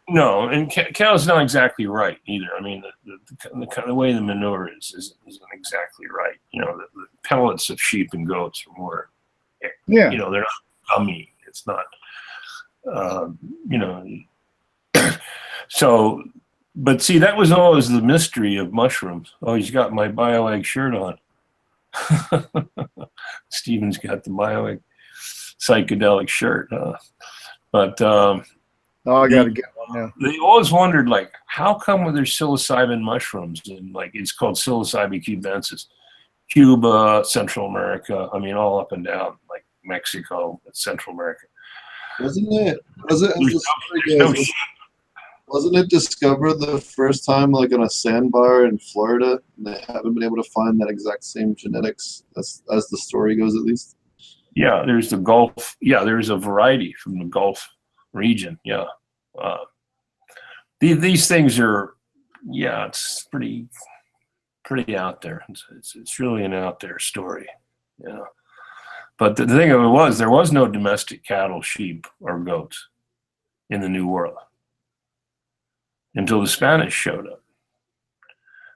No, and cow's not exactly right either. I mean, the way the manure isn't exactly right. The pellets of sheep and goats are more, they're not gummy. It's not, So, but see, that was always the mystery of mushrooms. Oh, he's got my BioAg shirt on. Steven's got the BioAg psychedelic shirt. But I got to get one now. They always wondered, like, how come there's psilocybin mushrooms and it's called psilocybin cubensis, Cuba, Central America. I mean, all up and down, like Mexico, Central America. Wasn't it discovered the first time like on a sandbar in Florida, and they haven't been able to find that exact same genetics as the story goes, at least? Yeah, there's the Gulf. Yeah, there's a variety from the Gulf region. Yeah. These things are, it's pretty out there. It's really an out there story. Yeah. But the thing of it was, there was no domestic cattle, sheep, or goats in the New World until the Spanish showed up.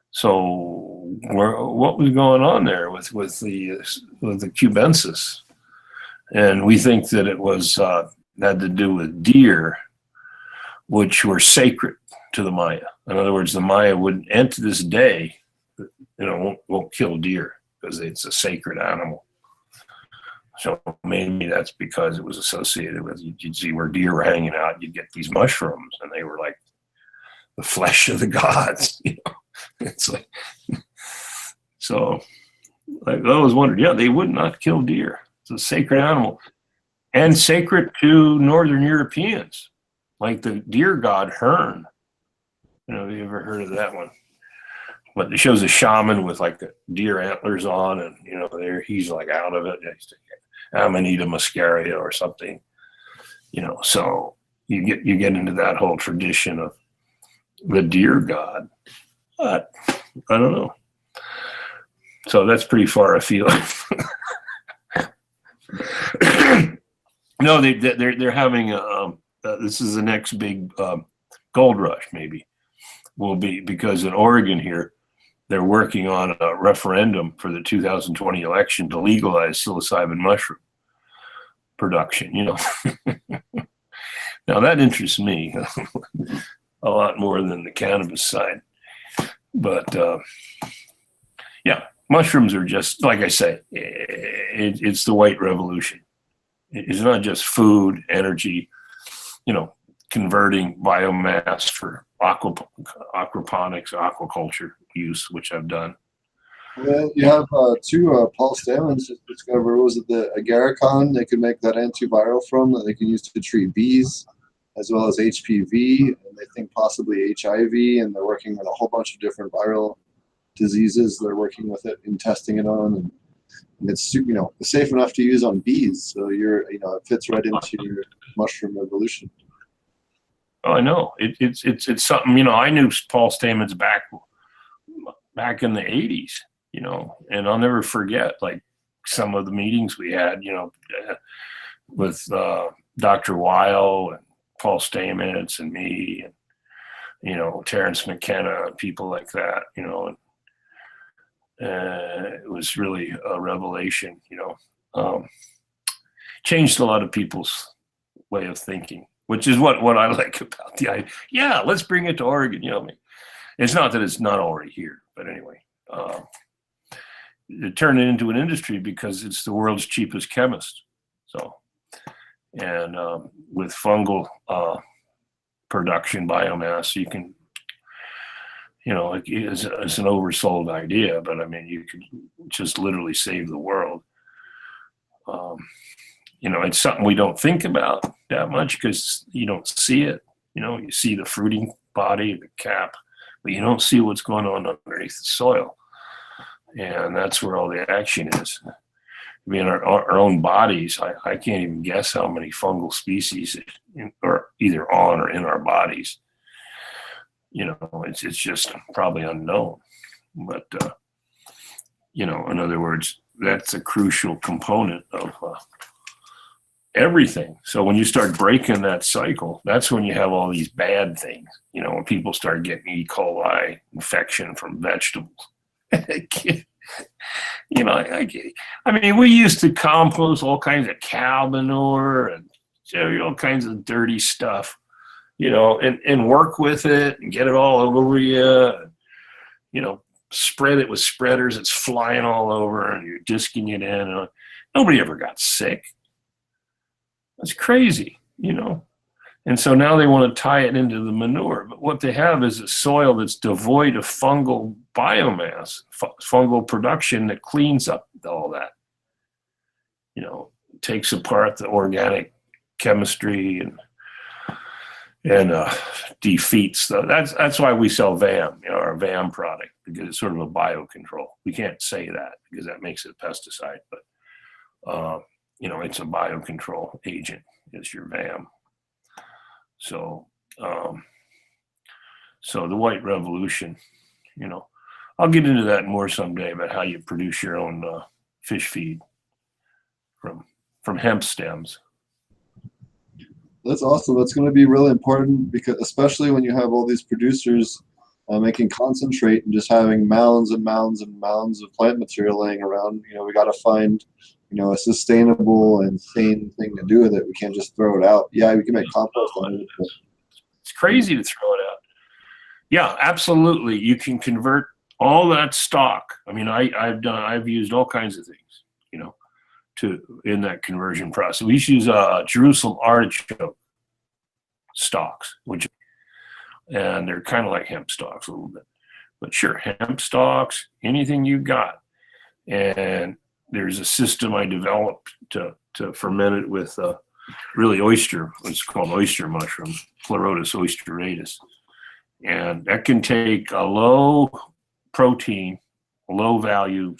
So what was going on there with the cubensis? And we think that it was had to do with deer, which were sacred to the Maya. In other words, the Maya wouldn't, and to this day, won't kill deer because it's a sacred animal. So maybe that's because it was associated with, you'd see where deer were hanging out, you'd get these mushrooms, and they were like the flesh of the gods. It's like, so I always wondered, they would not kill deer. It's a sacred animal, and sacred to Northern Europeans, like the deer god Hearn. Have you ever heard of that one? But it shows a shaman with like the deer antlers on, and there he's like out of it. Amanita muscaria or something. So you get into that whole tradition of the deer god. But I don't know. So that's pretty far afield. No, they're having this is the next big gold rush, maybe will be, because in Oregon here they're working on a referendum for the 2020 election to legalize psilocybin mushroom production. Now that interests me a lot more than the cannabis side, but mushrooms are just, like I say, it's the white revolution. It's not just food, energy, converting biomass for aquaponics, aquaculture use, which I've done. Well, you have two Paul Stamens just discovered, was it the agarikon they could make that antiviral from, that they can use to treat bees, as well as HPV, and they think possibly HIV, and they're working on a whole bunch of different viral diseases they're working with it and testing it on, and it's safe enough to use on bees, so it fits right into your mushroom evolution. Oh, I know. It's something, I knew Paul Stamens back in the 80s, and I'll never forget like some of the meetings we had, with Dr. Weil and Paul Stamens and me and, Terrence McKenna and people like that, and It was really a revelation, changed a lot of people's way of thinking, which is what I like about the idea. Yeah, let's bring it to Oregon. It's not that it's not already here, but anyway, it turned it into an industry because it's the world's cheapest chemist. So, and with fungal production biomass, you can, it's an oversold idea, but I mean, you could just literally save the world. It's something we don't think about that much because you don't see it. You see the fruiting body, the cap, but you don't see what's going on underneath the soil. And that's where all the action is. I mean, our own bodies, I can't even guess how many fungal species are either on or in our bodies. It's just probably unknown. But, in other words, that's a crucial component of everything. So when you start breaking that cycle, that's when you have all these bad things. When people start getting E. coli infection from vegetables. I mean, we used to compost all kinds of cow manure and all kinds of dirty stuff, and work with it and get it all over you, spread it with spreaders. It's flying all over and you're disking it in. And nobody ever got sick. That's crazy, And so now they want to tie it into the manure. But what they have is a soil that's devoid of fungal biomass, fungal production that cleans up all that. Takes apart the organic chemistry and defeats that's why we sell VAM, our VAM product, because it's sort of a biocontrol. We can't say that because that makes it a pesticide, but it's a biocontrol agent, is your VAM. So, so the white revolution, I'll get into that more someday about how you produce your own fish feed from hemp stems. That's awesome. That's going to be really important because, especially when you have all these producers making concentrate and just having mounds and mounds and mounds of plant material laying around. We got to find, a sustainable and sane thing to do with it. We can't just throw it out. Yeah, we can make compost on it. But it's crazy to throw it out. Yeah, absolutely. You can convert all that stock. I mean, I've used all kinds of things, in that conversion process. We used to use Jerusalem artichoke stalks, and they're kind of like hemp stalks a little bit, but sure, hemp stalks, anything you got. And there's a system I developed to ferment it with really oyster, what's called oyster mushroom, Pleurotus oysteratus. And that can take a low protein, low value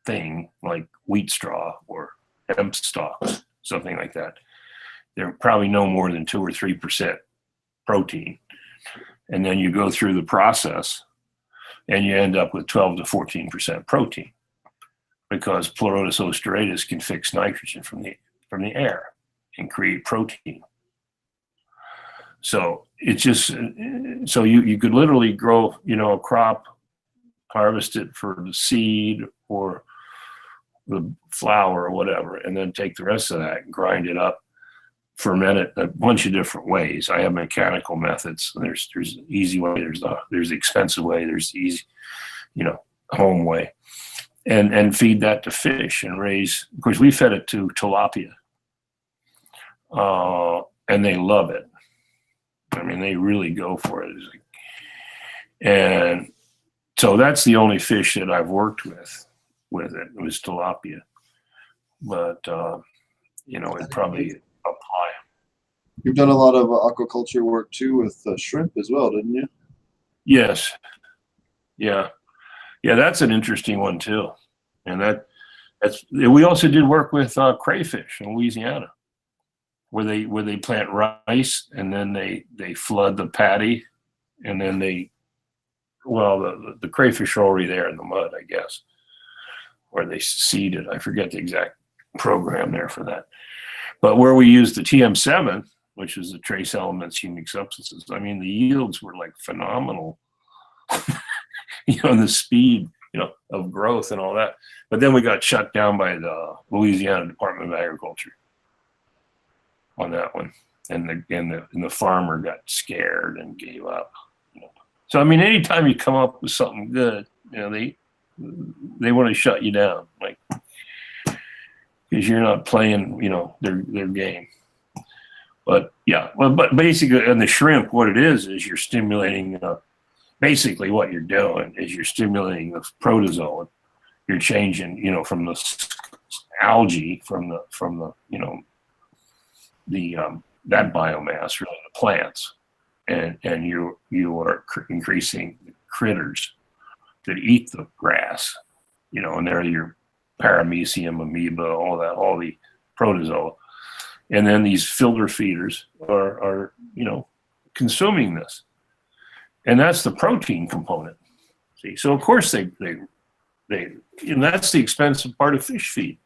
thing like wheat straw or hemp stalks, something like that. They're probably no more than 2 or 3% protein. And then you go through the process and you end up with 12 to 14% protein, because Pleurotus oysteratus can fix nitrogen from the air and create protein. So it's just, so you could literally grow, a crop, harvest it for the seed or the flour or whatever, and then take the rest of that and grind it up, ferment it a bunch of different ways. I have mechanical methods. There's the easy way, there's the expensive way, there's the easy, home way. And feed that to fish and raise. Of course, we fed it to tilapia, and they love it. I mean, they really go for it. And so that's the only fish that I've worked with it. It was tilapia, but it probably apply. You've done a lot of aquaculture work too with shrimp as well, didn't you? Yes. Yeah. Yeah, that's an interesting one too. And we also did work with crayfish in Louisiana, where they plant rice and then they flood the paddy, and then the crayfish are already there in the mud, I guess, where they seed it. I forget the exact program there for that. But where we used the TM7, which is the trace elements humic substances, I mean, the yields were like phenomenal. The speed, of growth and all that. But then we got shut down by the Louisiana Department of Agriculture on that one, and the farmer got scared and gave up. So I mean, anytime you come up with something good, they want to shut you down, like, because you're not playing, their game. But yeah, but basically, in the shrimp, what it is you're stimulating. Basically, what you're doing is you're stimulating the protozoa. You're changing, from the algae, from the that biomass, really, the plants, and you are increasing the critters that eat the grass, and they're your paramecium, amoeba, all the protozoa, and then these filter feeders are consuming this, and that's the protein component. See, so of course they that's the expensive part of fish feed.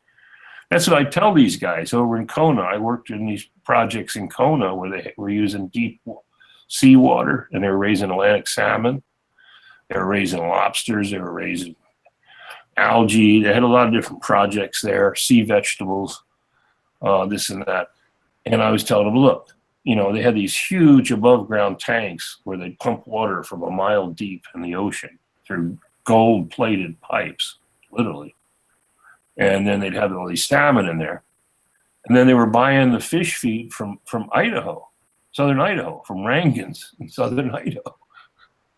That's what I tell these guys over in Kona. I worked in these projects in Kona where they were using deep seawater, and they were raising Atlantic salmon. They were raising lobsters. They were raising algae. They had a lot of different projects there, sea vegetables, this and that. And I was telling them, look, they had these huge above ground tanks where they pump water from a mile deep in the ocean through gold plated pipes, literally. And then they'd have all these salmon in there. And then they were buying the fish feed from Idaho, southern Idaho, from Rangan's in southern Idaho.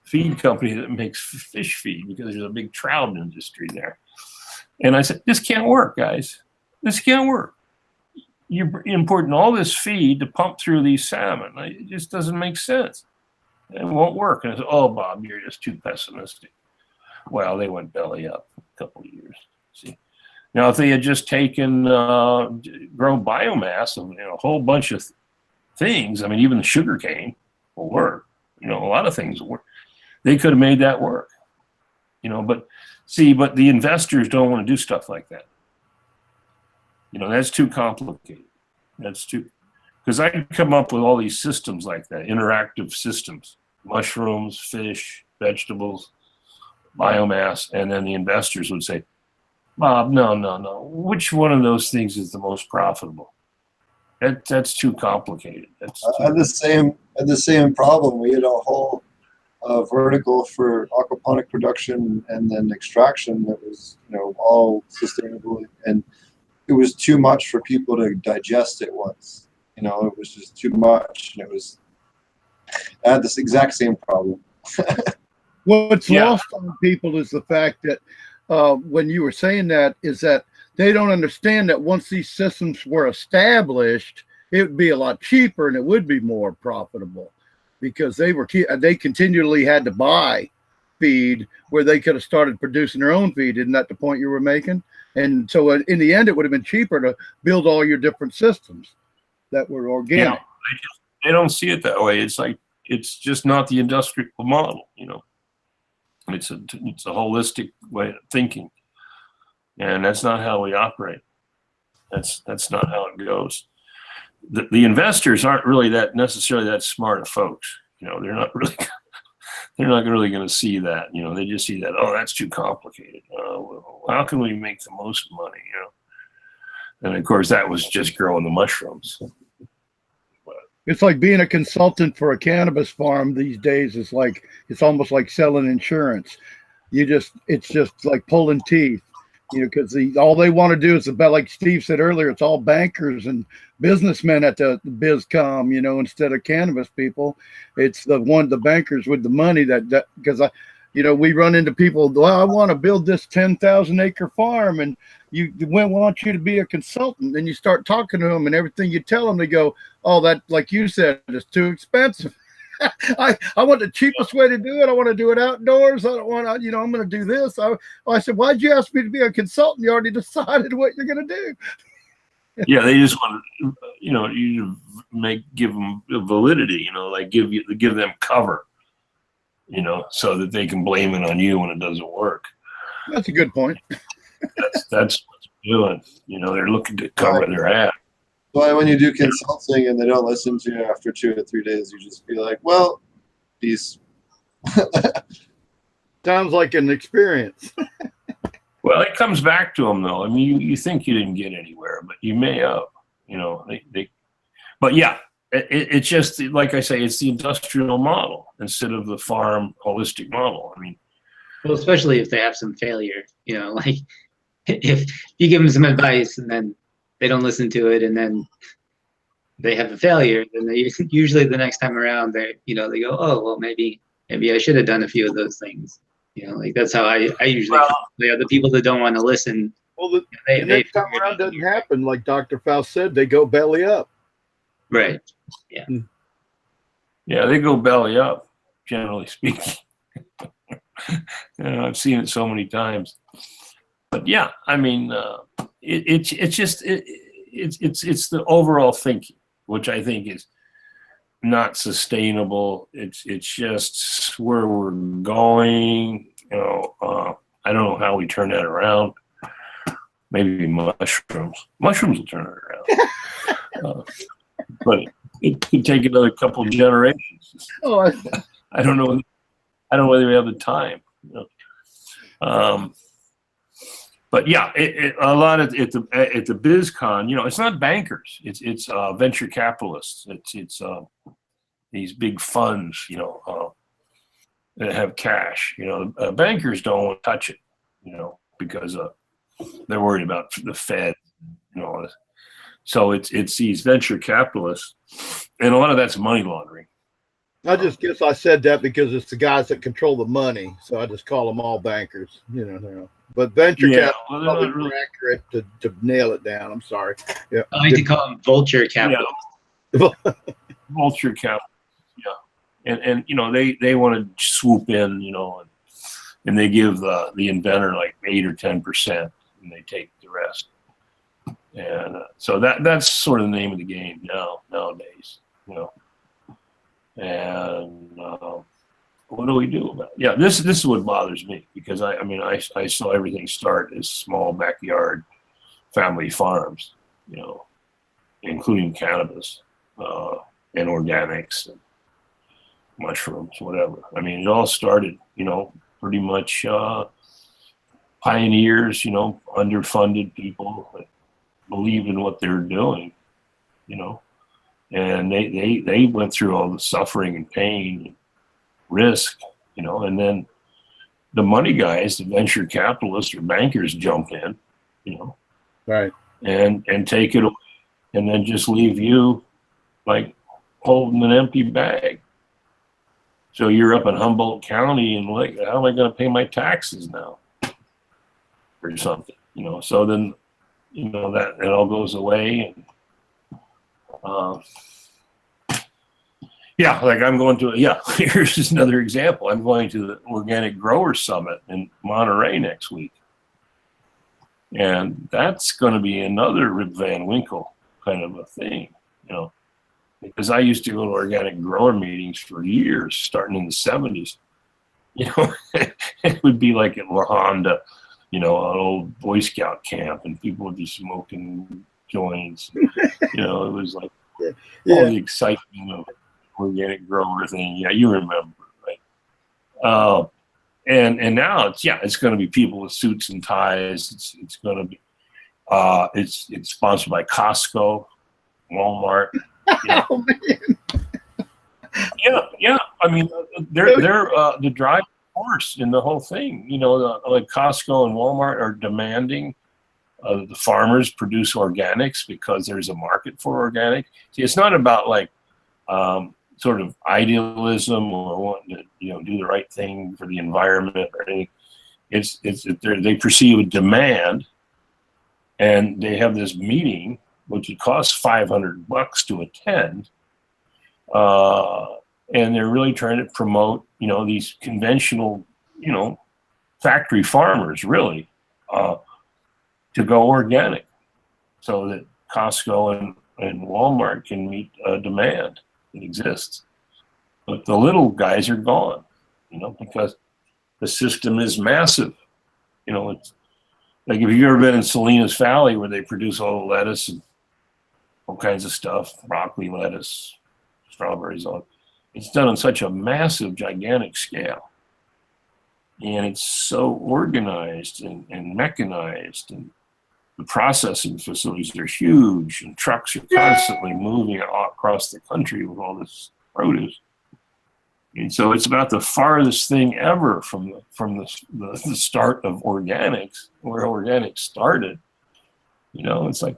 Feed company that makes fish feed, because there's a big trout industry there. And I said, this can't work, guys. This can't work. You're importing all this feed to pump through these salmon. It just doesn't make sense. It won't work. And I said, oh, Bob, you're just too pessimistic. Well, they went belly up a couple of years. See, now if they had just taken grown biomass of a whole bunch of things, I mean, even the sugar cane will work. A lot of things will work. They could have made that work. But the investors don't want to do stuff like that. That's too complicated. That's too, because I can come up with all these systems like that, interactive systems, mushrooms, fish, vegetables, biomass, and then the investors would say, Bob, no. Which one of those things is the most profitable? That's too complicated. I had the same problem. We had a whole vertical for aquaponic production and then extraction that was, all sustainable, and it was too much for people to digest at once. It was just too much, and I had this exact same problem. What's lost on people is the fact that when you were saying that, is that they don't understand that once these systems were established, it would be a lot cheaper and it would be more profitable, because they continually had to buy feed where they could have started producing their own feed. Isn't that the point you were making? And so in the end, it would have been cheaper to build all your different systems that were organic. They don't see it that way. It's like, it's just not the industrial model, It's a holistic way of thinking, and that's not how we operate. That's not how it goes. The investors aren't really necessarily that smart of folks. They're not really going to see that. They just see that, oh, that's too complicated. Well, how can we make the most money? And of course, that was just growing the mushrooms. It's like being a consultant for a cannabis farm these days. It's almost like selling insurance. It's just like pulling teeth, because all they want to do is about, like Steve said earlier, it's all bankers and businessmen at the BizCom, instead of cannabis people. It's the bankers with the money that because we run into people, well, I want to build this 10,000 acre farm, and we want you to be a consultant. And you start talking to them, and everything you tell them, they go, oh, that, like you said, is too expensive. I want the cheapest way to do it. I want to do it outdoors. I don't want to, I'm going to do this. I said, why'd you ask me to be a consultant? You already decided what you're going to do. Yeah, they just want to, you give them validity, like give them cover, so that they can blame it on you when it doesn't work. That's a good point. That's what they're doing. They're looking to cover their ass. Well, when you do consulting and they don't listen to you after 2 or 3 days, you just be like, well, peace. Sounds like an experience. Well, it comes back to them though. I mean, you think you didn't get anywhere, but you may have. You know, but yeah, it's just like I say, it's the industrial model instead of the farm holistic model. I mean, well, especially if they have some failure, you know, like if you give them some advice and then they don't listen to it, and then they have a failure, then they usually the next time around they they go, oh well, maybe I should have done a few of those things. You know, like that's how I usually feel. The people that don't want to listen. Well, the next time around doesn't happen. Like Dr. Faust said, they go belly up. Right. Yeah. Yeah, they go belly up, generally speaking. I've seen it so many times. But yeah, I mean, it's the overall thinking, which I think is not sustainable. It's just where we're going. You know, I don't know how we turn that around. Maybe mushrooms. Mushrooms will turn it around. But it could take another couple of generations. Oh, I don't know. I don't know whether we have the time. You know? But yeah, a lot of at the BizCon, you know, it's not bankers. It's venture capitalists. It's these big funds, you know, that have cash. You know, bankers don't want to touch it, you know, because they're worried about the Fed, you know. So it's these venture capitalists, and a lot of that's money laundering. I just guess I said that because it's the guys that control the money, so I just call them all bankers. You know. But venture capital is probably more accurate to nail it down. I'm sorry. Yeah, I like to call them vulture capital. Yeah. Vulture capital. Yeah, and you know they want to swoop in, you know, and they give the inventor like 8 or 10%, and they take the rest. And so that's sort of the name of the game nowadays, you know. And what do we do about it? Yeah, this is what bothers me, because I saw everything start as small backyard family farms, you know, including cannabis and organics and mushrooms, whatever. I mean, it all started, you know, pretty much pioneers, you know, underfunded people that believe in what they're doing, you know, and they went through all the suffering and pain and risk, you know, and then the money guys, the venture capitalists or bankers jump in, you know, right, and take it away, and then just leave you like holding an empty bag. So you're up in Humboldt County and like, how am I going to pay my taxes now or something, you know? So then, you know, that it all goes away. And yeah, like I'm going to, here's just another example. I'm going to the Organic Grower Summit in Monterey next week. And that's going to be another Rip Van Winkle kind of a thing, you know, because I used to go to organic grower meetings for years, starting in the 70s. You know, it would be like at La Honda, you know, an old Boy Scout camp, and people would be smoking joints. You know, it was like all the excitement of organic grower thing. Yeah, you remember, right? And now it's going to be people with suits and ties. It's going to be it's sponsored by Costco, Walmart. You know. Oh, man. Yeah. I mean, they're the driving force in the whole thing. You know, like Costco and Walmart are demanding the farmers produce organics because there's a market for organic. See, it's not about like sort of idealism or wanting to, you know, do the right thing for the environment or anything. They perceive a demand, and they have this meeting, which it costs $500 to attend, and they're really trying to promote, you know, these conventional, you know, factory farmers really to go organic, so that Costco and Walmart can meet a demand that exists. But the little guys are gone, you know, because the system is massive. You know, it's like if you've ever been in Salinas Valley where they produce all the lettuce and all kinds of stuff, broccoli, lettuce, strawberries, all. It's done on such a massive, gigantic scale. and it's so organized and mechanized, and the processing facilities are huge, and trucks are constantly moving across the country with all this produce. And so it's about the farthest thing ever from the start of organics, where organics started. You know, it's like,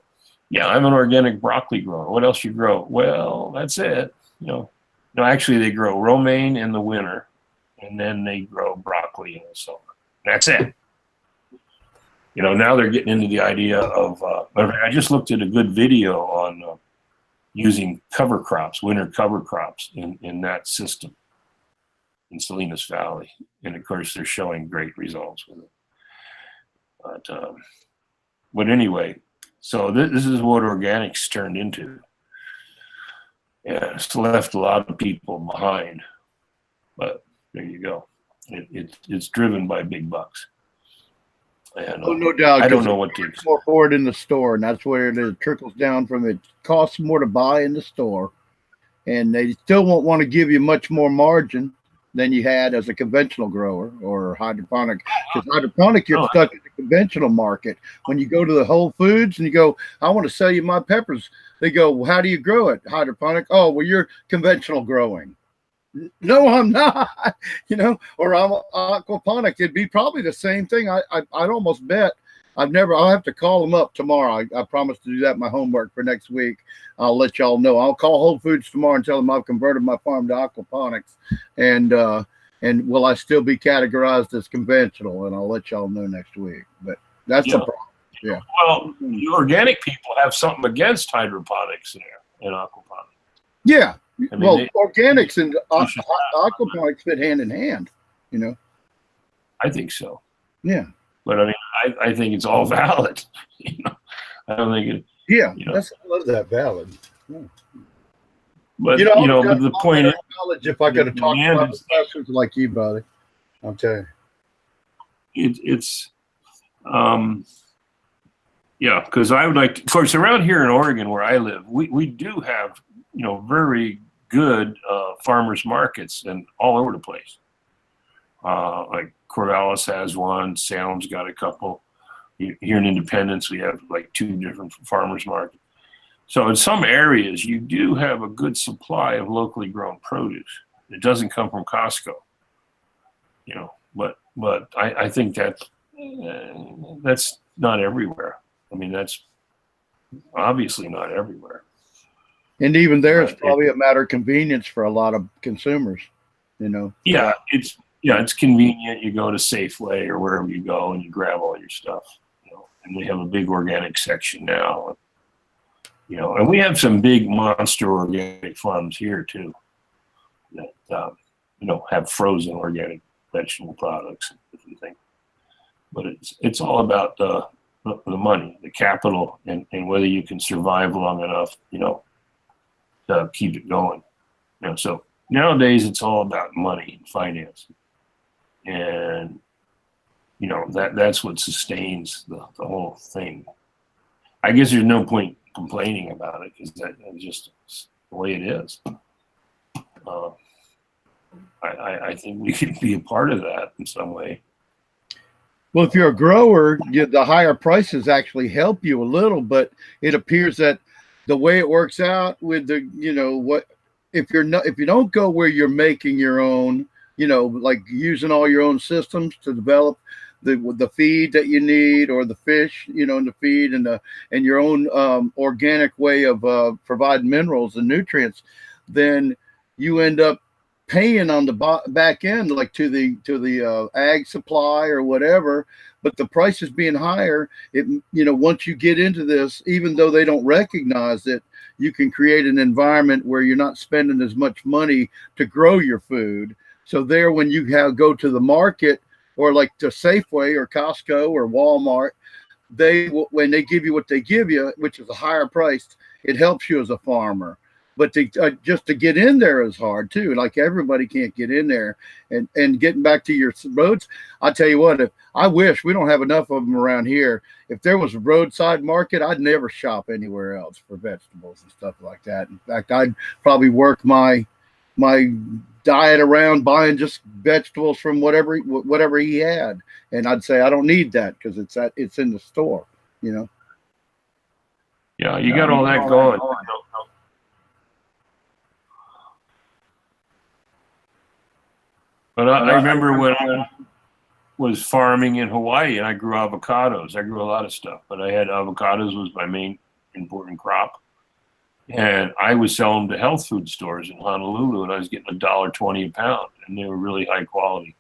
yeah, I'm an organic broccoli grower. What else you grow? Well, that's it. You know, no, actually they grow romaine in the winter, and then they grow broccoli in the summer. That's it. You know, now they're getting into the idea of, I just looked at a good video on using cover crops, winter cover crops in that system in Salinas Valley. And of course, they're showing great results with it. But anyway, so this is what organics turned into. Yeah, it's left a lot of people behind, but there you go. It's driven by big bucks. And, oh, no doubt. I don't know what to more for it in the store, and that's where it trickles down from. It costs more to buy in the store, and they still won't want to give you much more margin than you had as a conventional grower or hydroponic. Because hydroponic, you're stuck in the conventional market. When you go to the Whole Foods and you go, I want to sell you my peppers, they go, well, how do you grow it? Hydroponic. Oh, well, you're conventional growing. No, I'm not, you know, or I'm aquaponic. It'd be probably the same thing. I'd almost bet. I'll have to call them up tomorrow. I promise to do that, my homework for next week. I'll let y'all know. I'll call Whole Foods tomorrow and tell them I've converted my farm to aquaponics. And will I still be categorized as conventional? And I'll let y'all know next week. But that's the problem. Yeah. Well, the organic people have something against hydroponics and aquaponics. Yeah. I mean, organics and aquaponics fit hand in hand, you know. I think so. Yeah. But I mean, I think it's all valid. You know, I don't think it. Yeah, you know, I love that valid. Yeah. But you know, but the point is, knowledge if I got to talk about professionals like you, buddy, I'll tell you. It's yeah, because I would like to, of course, around here in Oregon where I live, we do have, you know, very good farmers markets and all over the place. Like Corvallis has one, Salem's got a couple. Here in Independence, we have like 2 different farmers markets. So in some areas, you do have a good supply of locally grown produce. It doesn't come from Costco, you know, but I think that's not everywhere. I mean, that's obviously not everywhere. And even there, it's probably a matter of convenience for a lot of consumers, you know. Yeah, it's convenient. You go to Safeway or wherever you go and you grab all your stuff, you know. And we have a big organic section now, you know, and we have some big monster organic farms here too that you know, have frozen organic vegetable products and different things. But it's all about the money, the capital, and whether you can survive long enough, you know, to keep it going. You know, so nowadays it's all about money and finance, and you know that's what sustains the whole thing. I guess there's no point complaining about it because that's just the way it is. I think we could be a part of that in some way. Well, if you're a grower, the higher prices actually help you a little, but it appears that the way it works out with the, you know, what if you don't go where you're making your own, you know, like using all your own systems to develop the feed that you need, or the fish, you know, in the feed, and your own organic way of providing minerals and nutrients, then you end up paying on the back end, like to the ag supply or whatever. But the prices being higher, it, you know, once you get into this, even though they don't recognize it, you can create an environment where you're not spending as much money to grow your food. So there, when you go to the market, or like to Safeway or Costco or Walmart, when they give you what they give you, which is a higher price, it helps you as a farmer. But just to get in there is hard too. Like everybody can't get in there. And getting back to your roads, I tell you what, I wish we don't have enough of them around here. If there was a roadside market, I'd never shop anywhere else for vegetables and stuff like that. In fact, I'd probably work my diet around buying just vegetables from whatever he had, and I'd say I don't need that because it's in the store, you know. Yeah, you got all that going. But I remember when I was farming in Hawaii and I grew avocados. I grew a lot of stuff, but I had avocados was my main important crop. And I was selling them to health food stores in Honolulu, and I was getting $1.20 a pound, and they were really high quality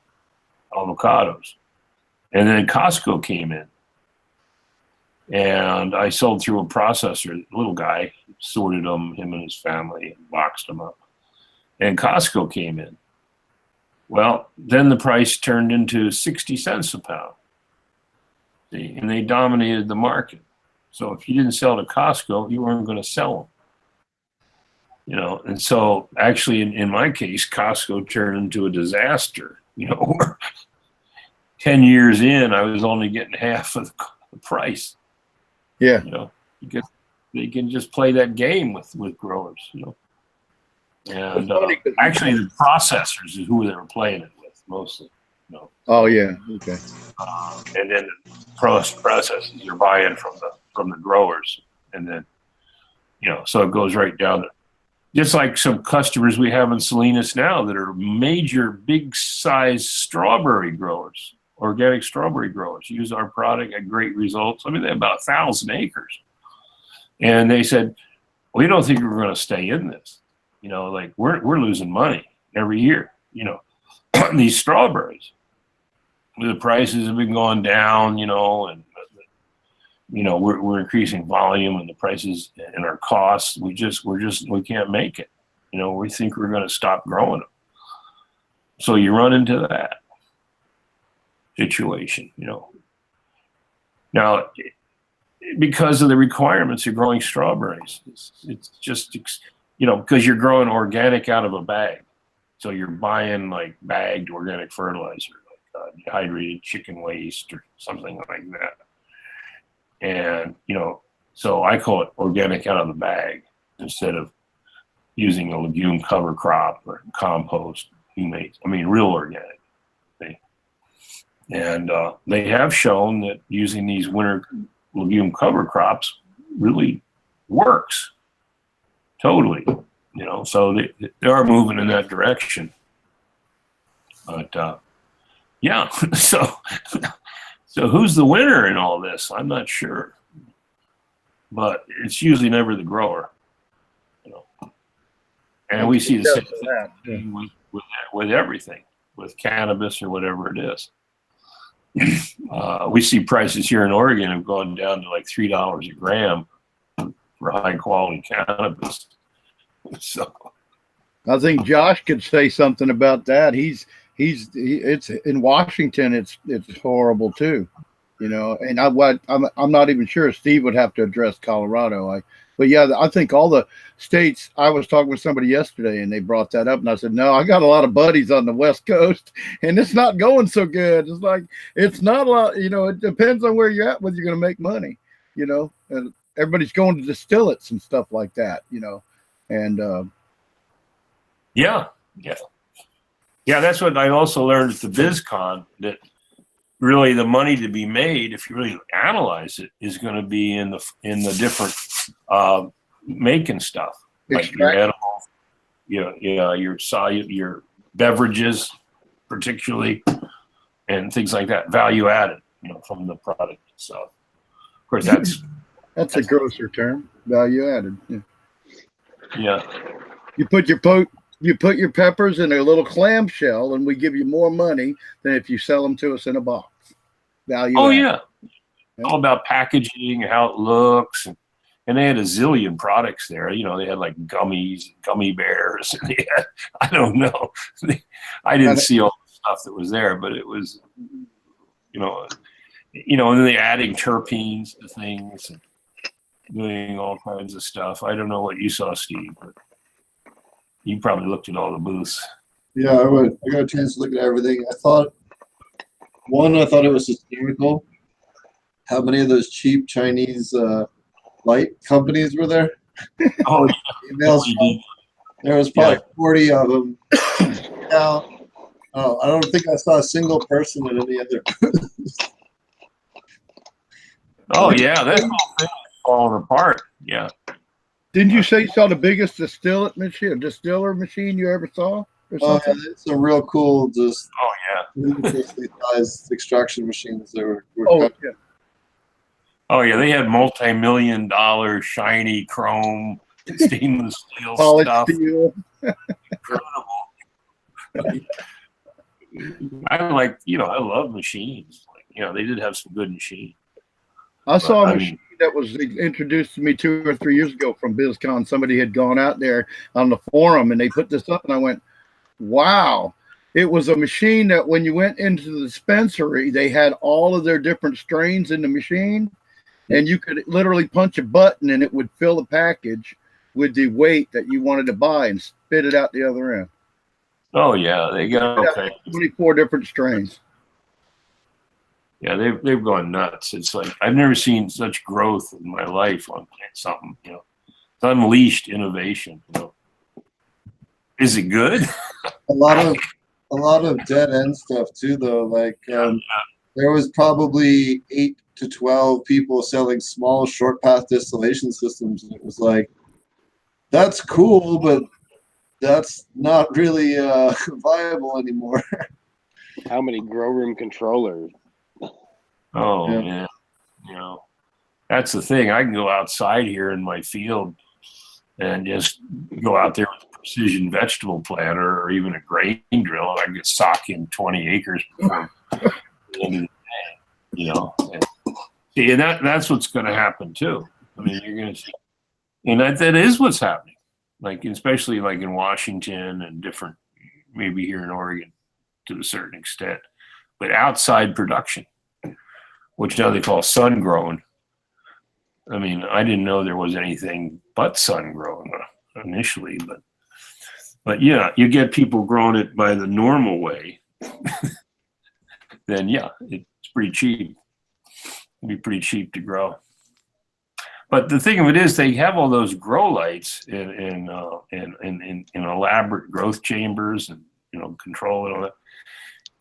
avocados. And then Costco came in, and I sold through a processor. A little guy sorted them, him and his family, and boxed them up. And Costco came in. Well, then the price turned into 60 cents a pound. See, and they dominated the market. So if you didn't sell to Costco, you weren't going to sell them. You know, and so actually in my case, Costco turned into a disaster. You know, 10 years in, I was only getting half of the price. Yeah. You know, because they can just play that game with growers, you know. And actually, the processors is who they were playing it with mostly. You know. Oh yeah. Okay. And then the processors you're buying from the growers, and then you know, so it goes right down to just like some customers we have in Salinas now that are major, big size strawberry growers, organic strawberry growers, use our product, get great results. I mean, they have about 1,000 acres, and they said, "We don't think we're going to stay in this." You know, like we're losing money every year, you know, these strawberries. The prices have been going down, you know, and, you know, we're increasing volume and the prices and our costs. We can't make it. You know, we think we're going to stop growing them. So you run into that situation, you know. Now, because of the requirements of growing strawberries, it's just, you know, because you're growing organic out of a bag. So you're buying like bagged organic fertilizer, like dehydrated chicken waste or something like that. And, you know, so I call it organic out of the bag instead of using a legume cover crop or compost, humates. I mean, real organic. And they have shown that using these winter legume cover crops really works. Totally, you know, so they are moving in that direction. But yeah, so who's the winner in all this? I'm not sure, but it's usually never the grower, you know. And we see the same thing with everything, with cannabis or whatever it is. We see prices here in Oregon have gone down to like $3 a gram for high quality cannabis. So I think Josh could say something about that. It's in Washington. It's horrible too, you know. And I'm not even sure Steve would have to address Colorado. But yeah, I think all the states. I was talking with somebody yesterday, and they brought that up, and I said, no, I got a lot of buddies on the West Coast, and it's not going so good. It's like it's not a lot. You know, it depends on where you're at, whether you're going to make money. You know, and everybody's going to distillates and stuff like that. You know, and yeah, that's what I also learned at the BizCon, that really the money to be made, if you really analyze it, is going to be in the different making stuff, like your edibles, your beverages, particularly, and things like that, value added, you know, from the product itself. Of course, that's a grosser term, value added. Yeah. You put your peppers in a little clamshell, and we give you more money than if you sell them to us in a box. Value. Oh added. Yeah. All about packaging and how it looks, and they had a zillion products there. You know, they had like gummies, gummy bears. And they had, I don't know. I didn't see all the stuff that was there, but it was, you know, and then they adding terpenes to things and doing all kinds of stuff. I don't know what you saw, Steve, but you probably looked at all the booths. Yeah, I got a chance to look at everything. I thought it was hysterical how many of those cheap Chinese light companies were there. Oh, There was probably 40 of them. Yeah. Oh, I don't think I saw a single person in any other. Oh yeah, that whole thing is falling apart. Yeah. Didn't you say you saw the biggest distiller machine you ever saw? Or Oh, something? yeah, it's a real cool, just Oh yeah. ridiculously sized extraction machines. They were Oh, cut. yeah. Oh yeah, they had multi-million-dollar shiny chrome stainless steel Polished stuff. steel. Incredible. I love machines. They did have some good machines. I saw a I machine that was introduced to me 2 or 3 years ago from BizCon. Somebody had gone out there on the forum and they put this up, and I went, wow. It was a machine that when you went into the dispensary, they had all of their different strains in the machine, and you could literally punch a button and it would fill the package with the weight that you wanted to buy and spit it out the other end. Oh yeah, they got okay. 24 different strains. Yeah, they've gone nuts. It's like I've never seen such growth in my life on something. It's unleashed innovation. Is it good? A lot of dead end stuff too, though. Like there was probably 8 to 12 people selling small short path distillation systems, and it was like, that's cool, but that's not really viable anymore. How many grow room controllers? Oh Yeah. man, that's the thing. I can go outside here in my field and just go out there with a precision vegetable planter or even a grain drill, and I can sock in 20 acres before the end of the day. And that's what's going to happen too. I mean, you're going to see, and that is what's happening. Like especially like in Washington and different, maybe here in Oregon to a certain extent, but outside production, which now they call sun grown. I mean, I didn't know there was anything but sun grown initially, but yeah, you get people growing it by the normal way, then yeah, it's pretty cheap. It'd be pretty cheap to grow. But the thing of it is, they have all those grow lights in elaborate growth chambers and control and all that.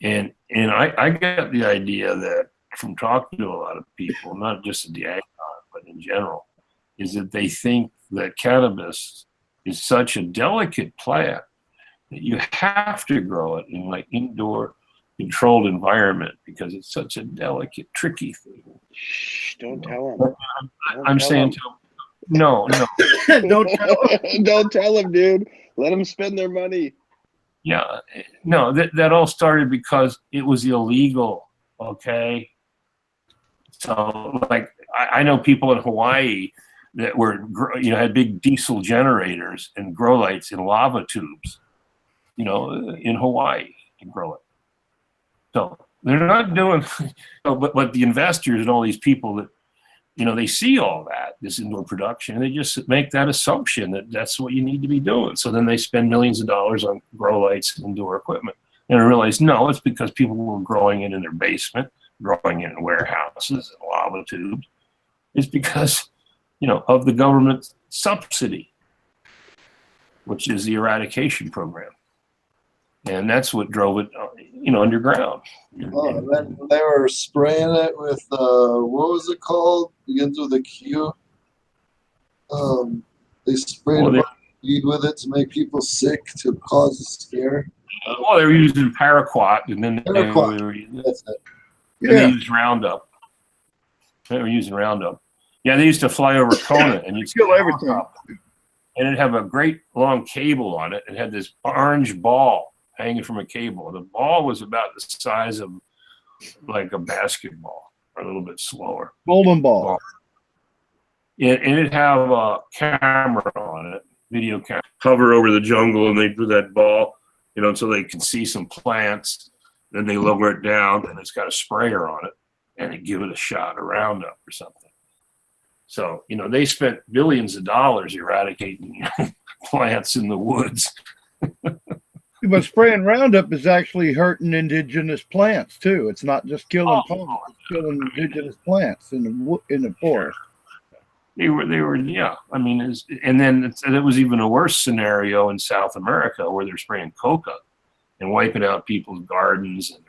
And I got the idea that from talking to a lot of people, not just at the ag but in general, is that they think that cannabis is such a delicate plant that you have to grow it in like indoor controlled environment because it's such a delicate, tricky thing. Shh, don't tell them. I'm saying to them, no. Don't tell them. Don't tell them, dude. Let them spend their money. Yeah, no, that all started because it was illegal, okay? So, like, I know people in Hawaii that were, had big diesel generators and grow lights in lava tubes, in Hawaii to grow it. So they're not doing, but the investors and all these people that, they see all that, this indoor production, and they just make that assumption that that's what you need to be doing. So then they spend millions of dollars on grow lights and indoor equipment. And I realized, no, it's because people were growing it in their basement, growing it in warehouses and lava tubes. It's because, of the government subsidy, which is the eradication program. And that's what drove it, underground. Oh, and then they were spraying it with what was it called? Begins with a Q. They sprayed weed with it to make people sick, to cause a scare. Well, they were using paraquat, and then they used Roundup. They were using Roundup. Yeah, they used to fly over Kona and you'd kill everything. And it'd have a great long cable on it. It had this orange ball hanging from a cable. The ball was about the size of like a basketball, or a little bit slower. Golden ball. And it'd have a camera on it, video camera, hover over the jungle, and they do that ball, so they can see some plants. Then they lower it down, and it's got a sprayer on it, and they give it a shot of Roundup or something. So, they spent billions of dollars eradicating plants in the woods. But spraying Roundup is actually hurting indigenous plants too. It's not just killing palms; it's killing indigenous plants in the forest. They were, yeah. I mean, and then it was even a worse scenario in South America where they're spraying coca, and wiping out people's gardens and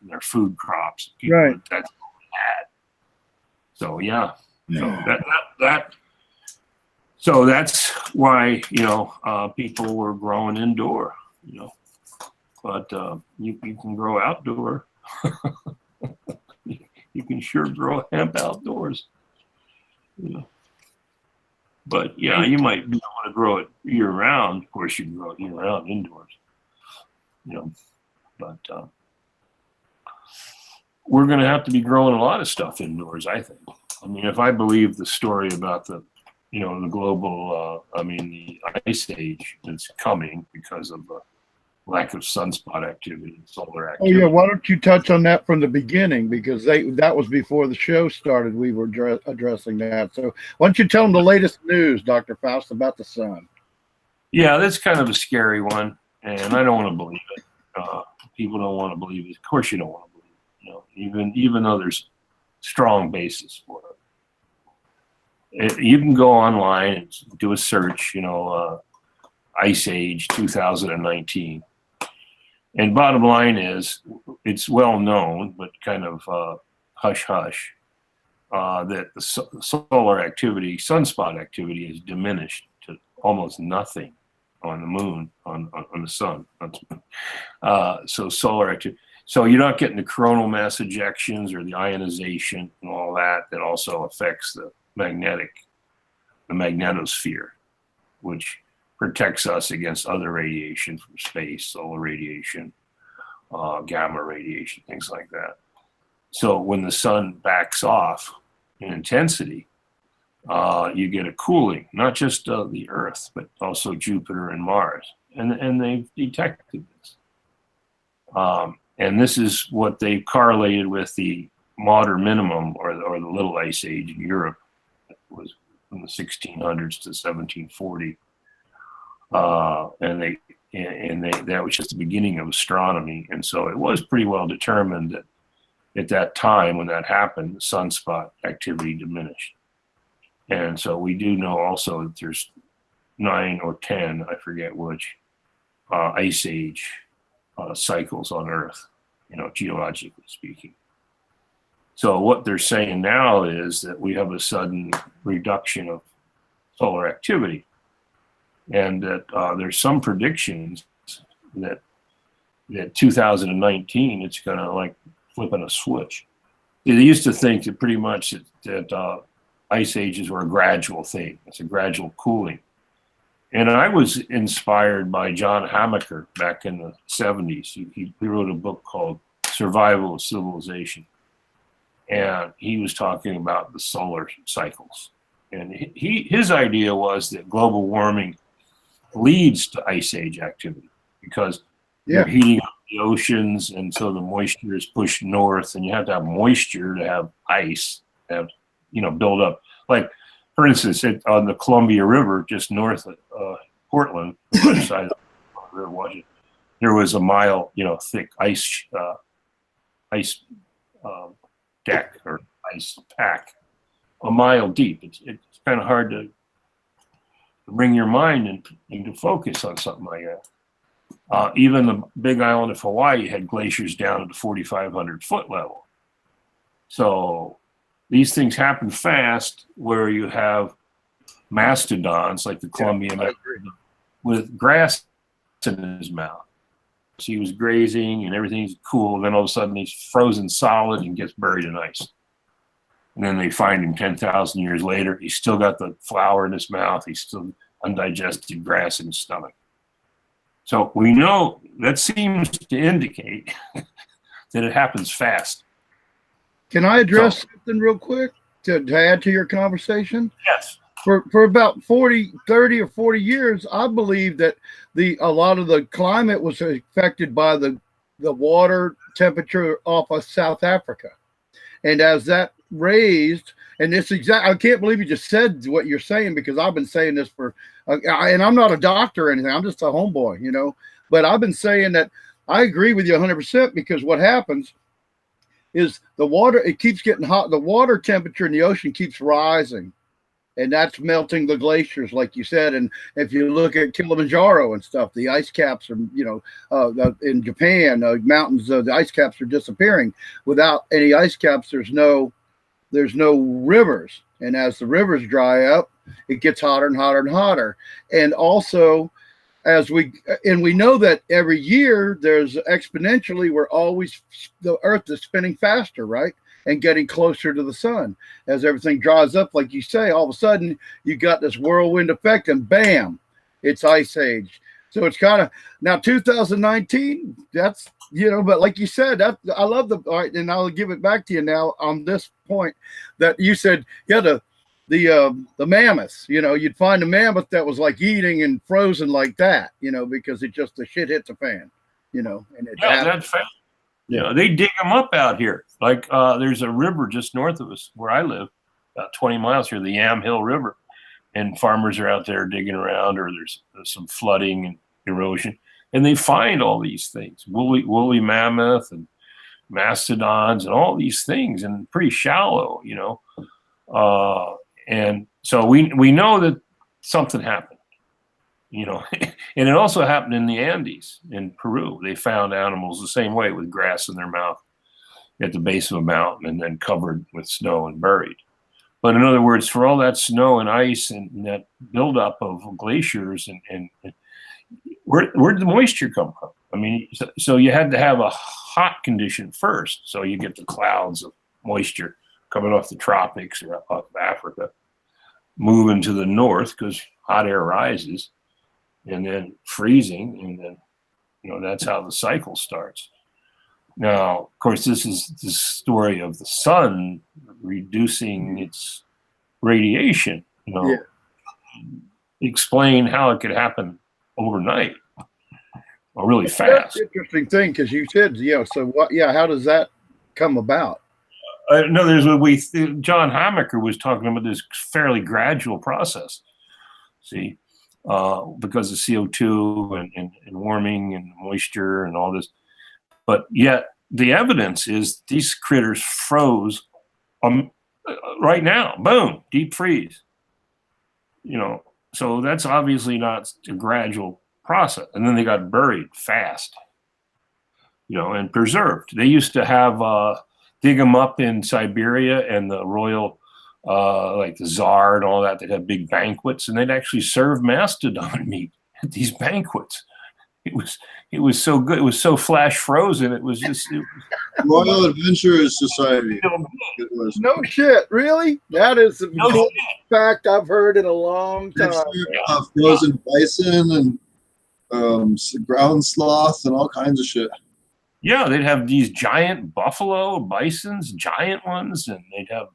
their food crops. People, Right. That's all we had. So yeah. So that's why, people were growing indoor, but you can grow outdoor. You can sure grow hemp outdoors. But yeah, you might be able to grow it year round. Of course, you can grow it year round indoors. But we're going to have to be growing a lot of stuff indoors, I think. I mean, if I believe the story about the global, the ice age that's coming because of the lack of sunspot activity and solar activity. Oh yeah, why don't you touch on that from the beginning, because that was before the show started. We were addressing that. So why don't you tell them the latest news, Dr. Faust, about the sun? Yeah, that's kind of a scary one, and I don't want to believe it. People don't want to believe it. Of course, you don't want to believe it. Even though there's strong basis for it. You can go online and do a search. Ice Age 2019. And bottom line is, it's well known, but kind of hush hush, that the solar activity, sunspot activity, is diminished to almost nothing on the moon, on the sun. So solar activity. So you're not getting the coronal mass ejections or the ionization and all that also affects the magnetosphere, which protects us against other radiation from space, solar radiation, gamma radiation, things like that. So when the sun backs off in intensity, you get a cooling, not just the Earth, but also Jupiter and Mars. And they've detected this. And this is what they correlated with the modern minimum or the little ice age in Europe. It was from the 1600s to 1740. And that was just the beginning of astronomy. And so it was pretty well determined that at that time when that happened, the sunspot activity diminished. And so we do know also that there's 9 or 10, I forget which, ice age cycles on Earth, geologically speaking. So what they're saying now is that we have a sudden reduction of solar activity. And that there's some predictions that 2019, it's going to like flipping a switch. They used to think that pretty much that ice ages were a gradual thing. It's a gradual cooling. And I was inspired by John Hamaker back in the 70s. He wrote a book called Survival of Civilization. And he was talking about the solar cycles. And his idea was that global warming leads to ice age activity because you're heating up the oceans, and so the moisture is pushed north, and you have to have moisture to have ice, build up. Like, for instance, on the Columbia River, just north of Portland, on the other side of the river, Washington, there was a mile, thick ice deck or ice pack, a mile deep. It's kind of hard to bring your mind into focus on something like that. Even the big island of Hawaii had glaciers down at the 4,500 foot level. So these things happen fast where you have mastodons like the Columbian with grass in his mouth. So he was grazing and everything's cool. Then all of a sudden he's frozen solid and gets buried in ice. And then they find him 10,000 years later. He's still got the flour in his mouth. He's still undigested grass in his stomach. So we know that seems to indicate that it happens fast. Can I address something real quick to add to your conversation? Yes. For about 30 or 40 years, I believe that a lot of the climate was affected by the water temperature off of South Africa. And as that raised, and this I can't believe you just said what you're saying, because I've been saying this and I'm not a doctor or anything. I'm just a homeboy, but I've been saying that I agree with you 100%, because what happens is the water, it keeps getting hot. The water temperature in the ocean keeps rising and that's melting the glaciers, like you said. And if you look at Kilimanjaro and stuff, the ice caps are, in Japan, mountains, the ice caps are disappearing. Without any ice caps, there's no rivers. And as the rivers dry up, it gets hotter and hotter and hotter. And also, we know that every year there's exponentially, the Earth is spinning faster, right? And getting closer to the sun. As everything dries up, like you say, all of a sudden you got this whirlwind effect, and bam, it's ice age. So it's kind of now 2019. That's, but like you said, that I love all right, and I'll give it back to you now on this point that you said, the mammoths, you'd find a mammoth that was like eating and frozen like that, because the shit hits the fan, and that's fact. They dig them up out here. Like there's a river just north of us where I live, about 20 miles here, the Yamhill River, and farmers are out there digging around, or there's some flooding and erosion, and they find all these things, woolly mammoth and mastodons and all these things, and pretty shallow, and so we know that something happened, and it also happened in the Andes in Peru. They found animals the same way, with grass in their mouth at the base of a mountain and then covered with snow and buried. But in other words, for all that snow and ice and that buildup of glaciers, and where did the moisture come from? I mean, so you had to have a hot condition first, so you get the clouds of moisture coming off the tropics or off of Africa, moving to the north because hot air rises, and then freezing, and then that's how the cycle starts. Now, of course, this is the story of the sun reducing its radiation. Explain how it could happen overnight or really fast. That's an interesting thing, because you said, so what? Yeah, how does that come about? No, there's what John Hamaker was talking about, this fairly gradual process. See, because of CO2 and warming and moisture and all this. But yet the evidence is these critters froze right now. Boom, deep freeze. So that's obviously not a gradual process. And then they got buried fast, and preserved. They used to have dig them up in Siberia, and the royal, like the Tsar and all that, they'd have big banquets, and they'd actually serve mastodon meat at these banquets. It was so good. It was so flash frozen. It was just Royal Adventurers Society. No shit, really? That is the coolest fact I've heard in a long time. Frozen bison and ground sloth and all kinds of shit. Yeah, they'd have these giant buffalo, bisons, giant ones, and they'd have,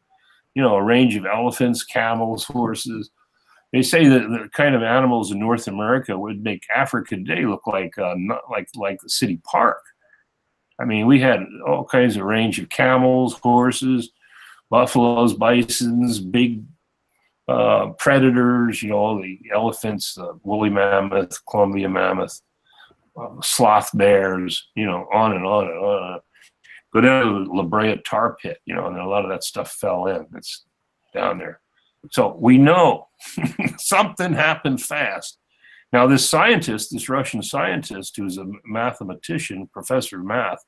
a range of elephants, camels, horses. They say that the kind of animals in North America would make Africa today look like the city park. I mean, we had all kinds of range of camels, horses, buffaloes, bisons, big predators, the elephants, the woolly mammoth, Columbia mammoth, sloth bears, on and on and on. Go down to the La Brea tar pit, and a lot of that stuff fell in. It's down there. So we know something happened fast. Now, this Russian scientist, who's a mathematician, professor of math,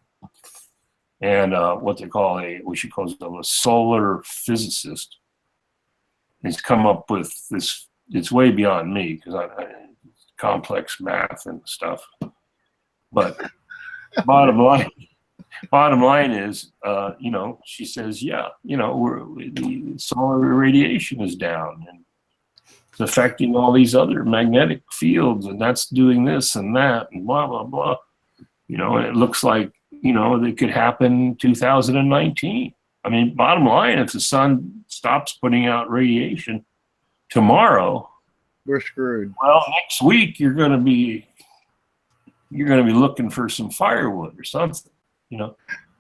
and what we should call him a solar physicist, he's come up with this. It's way beyond me, because I complex math and stuff. But bottom line is, she says, the solar radiation is down, and it's affecting all these other magnetic fields, and that's doing this and that, and blah, blah, blah. And it looks like, it could happen 2019. I mean, bottom line, if the sun stops putting out radiation tomorrow, we're screwed. Well, next week you're going to be looking for some firewood or something,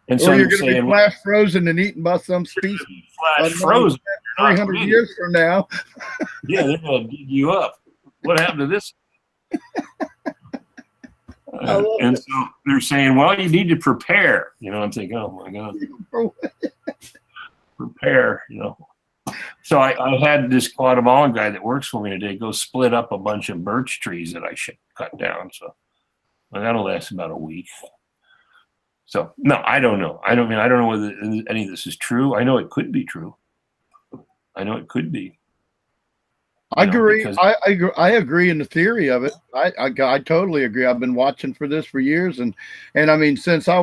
And so you're going to be flash frozen and eaten by some species. Flash frozen. 300 years from now. Yeah, they're going to dig you up. What happened to this? And so they're saying, well, you need to prepare. I'm thinking, oh my God. Prepare, So I had this Guatemalan guy that works for me today go split up a bunch of birch trees that I should cut down. So that'll last about a week. So no, I don't know. I don't know whether any of this is true. I know it could be true. I know it could be. I agree. I agree in the theory of it. I totally agree. I've been watching for this for years, and I mean, since I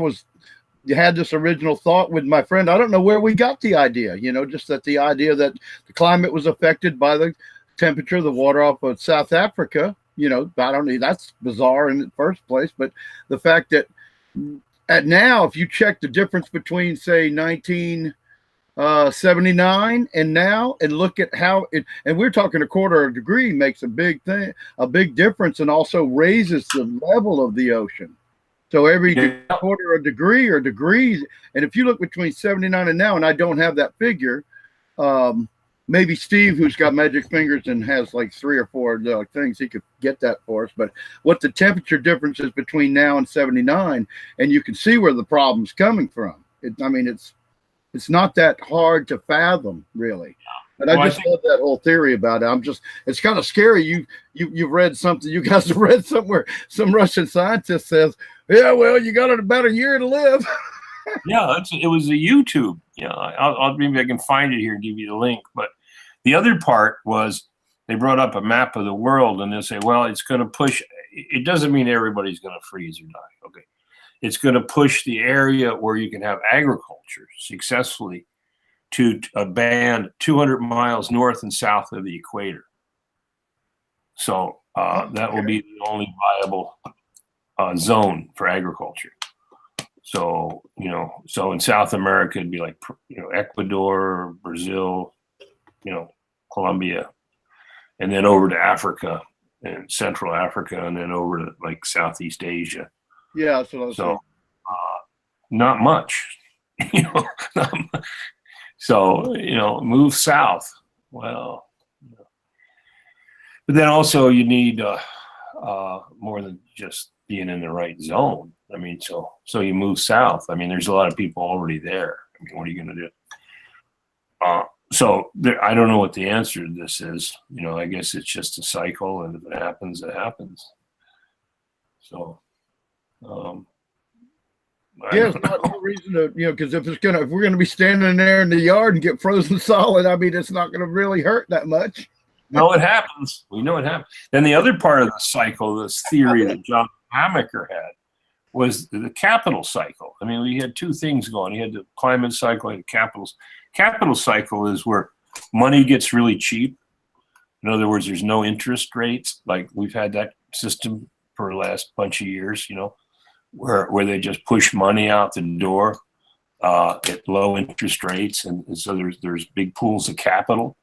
had this original thought with my friend, I don't know where we got the idea. Just that the idea that the climate was affected by the temperature of the water off of South Africa. I don't know. That's bizarre in the first place, but the fact that now, if you check the difference between, say, 1979 and now, and look at how and we're talking a quarter of a degree makes a big difference, and also raises the level of the ocean. So every quarter of degree or degrees, and if you look between 79 and now, and I don't have that figure, maybe Steve, who's got magic fingers and has like 3 or 4 things, he could get that for us. But what the temperature difference is between now and 79, and you can see where the problem's coming from. It's not that hard to fathom, really. And I just love that whole theory about it. It's kind of scary. You've read something, you guys have read somewhere, some Russian scientist says, yeah, well, you got about a year to live. Yeah, it was a YouTube. I'll maybe I can find it here and give you the link. But the other part was they brought up a map of the world, and they say, well, it's going to push. It doesn't mean everybody's going to freeze or die. Okay. It's going to push the area where you can have agriculture successfully to a band 200 miles north and south of the equator. So that will be the only viable zone for agriculture. So, so in South America, it'd be like, Ecuador, Brazil, Colombia, and then over to Africa and Central Africa, and then over to like Southeast Asia. Yeah, that's what I was saying. Not much, So, move south. Well, but then also you need more than just being in the right zone. I mean, so you move south. I mean, there's a lot of people already there. I mean, what are you going to do? So I don't know what the answer to this is. I guess it's just a cycle, and if it happens, it happens. So. It's not no reason to, because if we're gonna be standing there in the yard and get frozen solid, I mean, it's not gonna really hurt that much. No, it happens. We know it happens. Then the other part of the cycle, this theory that John Hamaker had, was the capital cycle. I mean, we had 2 things going. You had the climate cycle and the capital cycle is where money gets really cheap. In other words, there's no interest rates. Like we've had that system for the last bunch of years, where they just push money out the door at low interest rates, and so there's big pools of capital,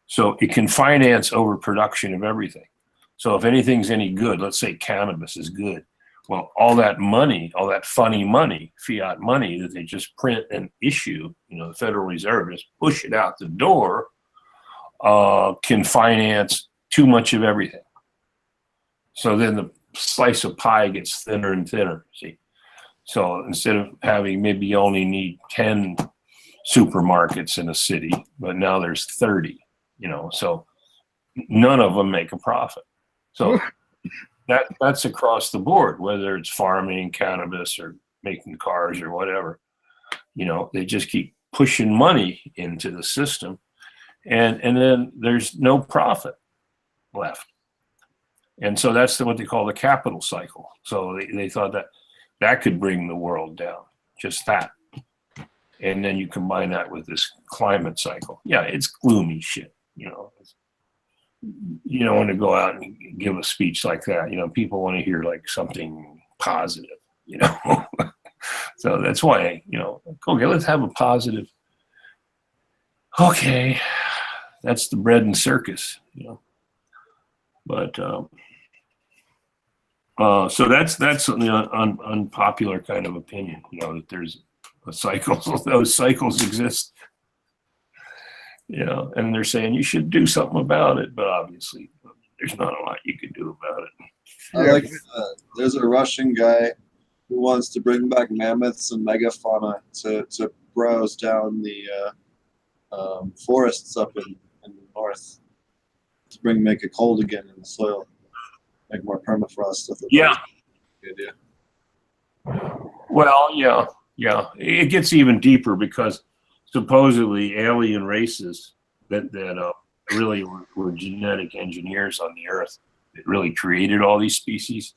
so it can finance overproduction of everything. So if anything's any good, let's say cannabis is good, well, all that money, all that funny money, fiat money that they just print and issue, the Federal Reserve just push it out the door, can finance too much of everything. So then the slice of pie gets thinner and thinner. See, so instead of having, maybe you only need 10 supermarkets in a city, but now there's 30. So none of them make a profit. So that's across the board, whether it's farming, cannabis, or making cars or whatever. They just keep pushing money into the system, and then there's no profit left. And so that's what they call the capital cycle. So they thought that could bring the world down, just that. And then you combine that with this climate cycle. Yeah, it's gloomy shit, You don't want to go out and give a speech like that. People want to hear like something positive, So that's why, okay, let's have a positive. Okay, that's the bread and circus, But so that's an unpopular kind of opinion, that there's a cycle. Those cycles exist, and they're saying you should do something about it, but obviously there's not a lot you can do about it. I like there's a Russian guy who wants to bring back mammoths and megafauna to browse down the forests up in the north to make it cold again in the soil, make more permafrost stuff. Yeah. Good idea. Well, yeah. It gets even deeper because supposedly alien races that really were genetic engineers on the Earth that really created all these species.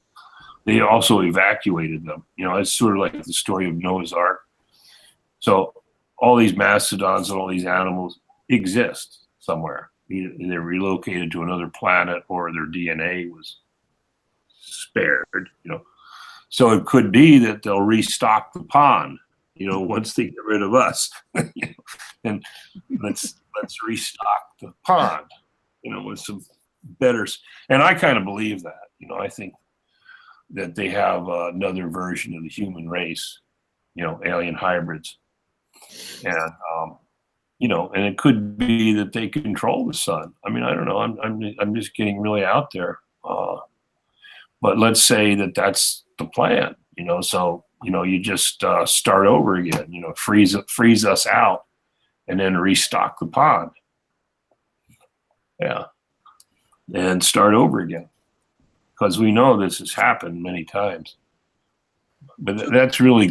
They also evacuated them. It's sort of like the story of Noah's Ark. So all these mastodons and all these animals exist somewhere. Either they're relocated to another planet or their DNA was spared. So it could be that they'll restock the pond, once they get rid of us, and let's restock the pond, with some better. And I kind of believe that. I think that they have another version of the human race, alien hybrids, and and it could be that they control the sun. I mean, I don't know. I'm just getting really out there, but let's say that that's the plan. So you just start over again. Freeze us out, and then restock the pond. Yeah, and start over again, because we know this has happened many times. But that's really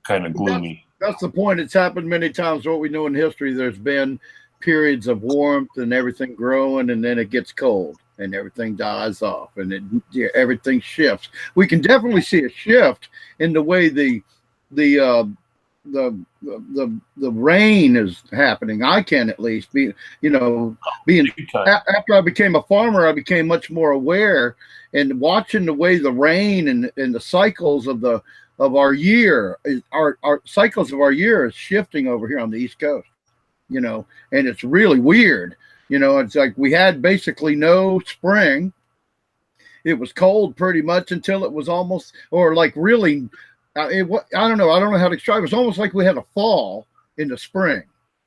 kind of gloomy. That's the point. It's happened many times. What we know in history, there's been periods of warmth and everything growing, and then it gets cold and everything dies off, and everything shifts. We can definitely see a shift in the way the rain is happening. I can at least being after I became a farmer, I became much more aware and watching the way the rain and the cycles of our year, our cycles of our year is shifting over here on the East Coast, and it's really weird. It's like we had basically no spring. It was cold pretty much until it was almost, or like really, I don't know how to describe it. It was almost like we had a fall in the spring,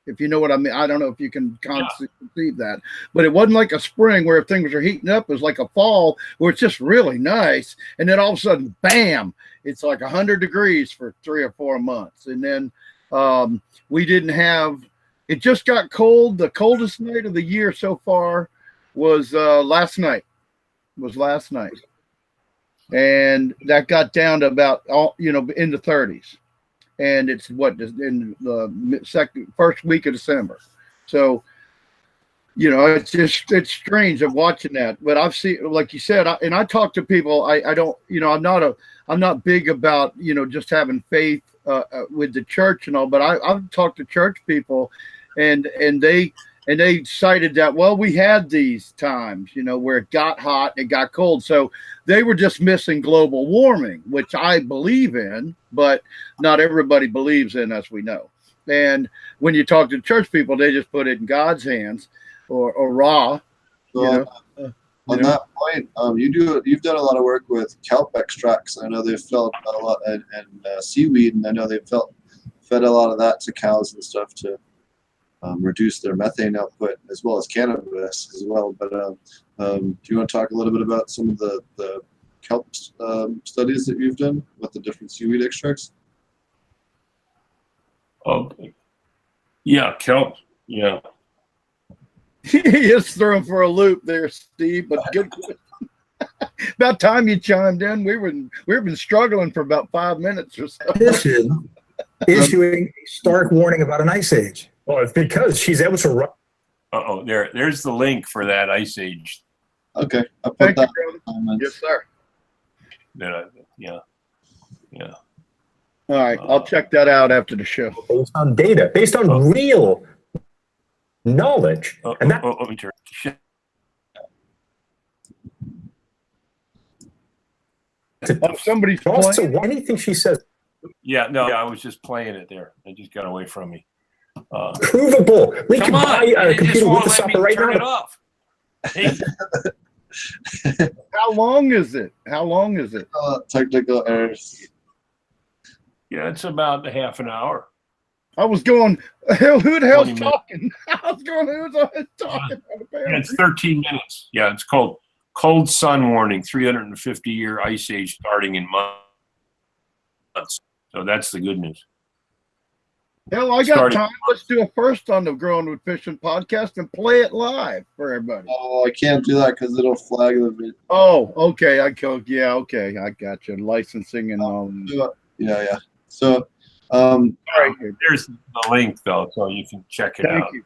if you know what I mean. I don't know if you can conceive that, but it wasn't like a spring where things are heating up. It was like a fall where it's just really nice. And then all of a sudden, bam, it's like 100 degrees for 3 or 4 months. And then we didn't have, it just got cold. The coldest night of the year so far was last night. And that got down to about in the 30s, and it's in the first week of December. So it's strange of watching that. But I've seen, like you said, I talk to people. I don't, I'm not big about just having faith with the church and all, but I've talked to church people, and they cited that, well, we had these times, where it got hot and it got cold. So they were just missing global warming, which I believe in, but not everybody believes in, as we know. And when you talk to church people, they just put it in God's hands or raw. So on that point, you've done a lot of work with kelp extracts. I know they've felt a lot, and seaweed, and I know they've fed a lot of that to cows and stuff to reduce their methane output, as well as cannabis as well. But do you want to talk a little bit about some of the kelp studies that you've done with the different seaweed extracts? Okay. Yeah, kelp. Yeah. He just threw him for a loop there, Steve. But good. About time you chimed in. We've been struggling for about 5 minutes or so. Issuing a stark warning about an ice age. Well, it's because she's able to run. There's the link for that ice age. Okay, I'll put that. Yes, sir. Yeah. All right, I'll check that out after the show. Based on data, based on real knowledge, and that. Somebody's also anything she says. Yeah, no, I was just playing it there. It just got away from me. Provable. We can buy a computer with this up right turn it now. off. Hey. How long is it? Technical errors. Yeah, it's about a half an hour. I was going, who the hell's talking? I was going, who's talking? Yeah, it's 13 minutes. Yeah, it's called Cold Sun Warning, 350-year ice age starting in months. So that's the good news. Hell, I got Started- time. Let's do a first on the Growing with Fishing podcast and play it live for everybody. Oh, I can't do that because it'll flag the video. Oh, okay. Yeah, okay. I got you. Licensing and all. Yeah. So, Sorry. There's the link though, so you can check it Thank out. you.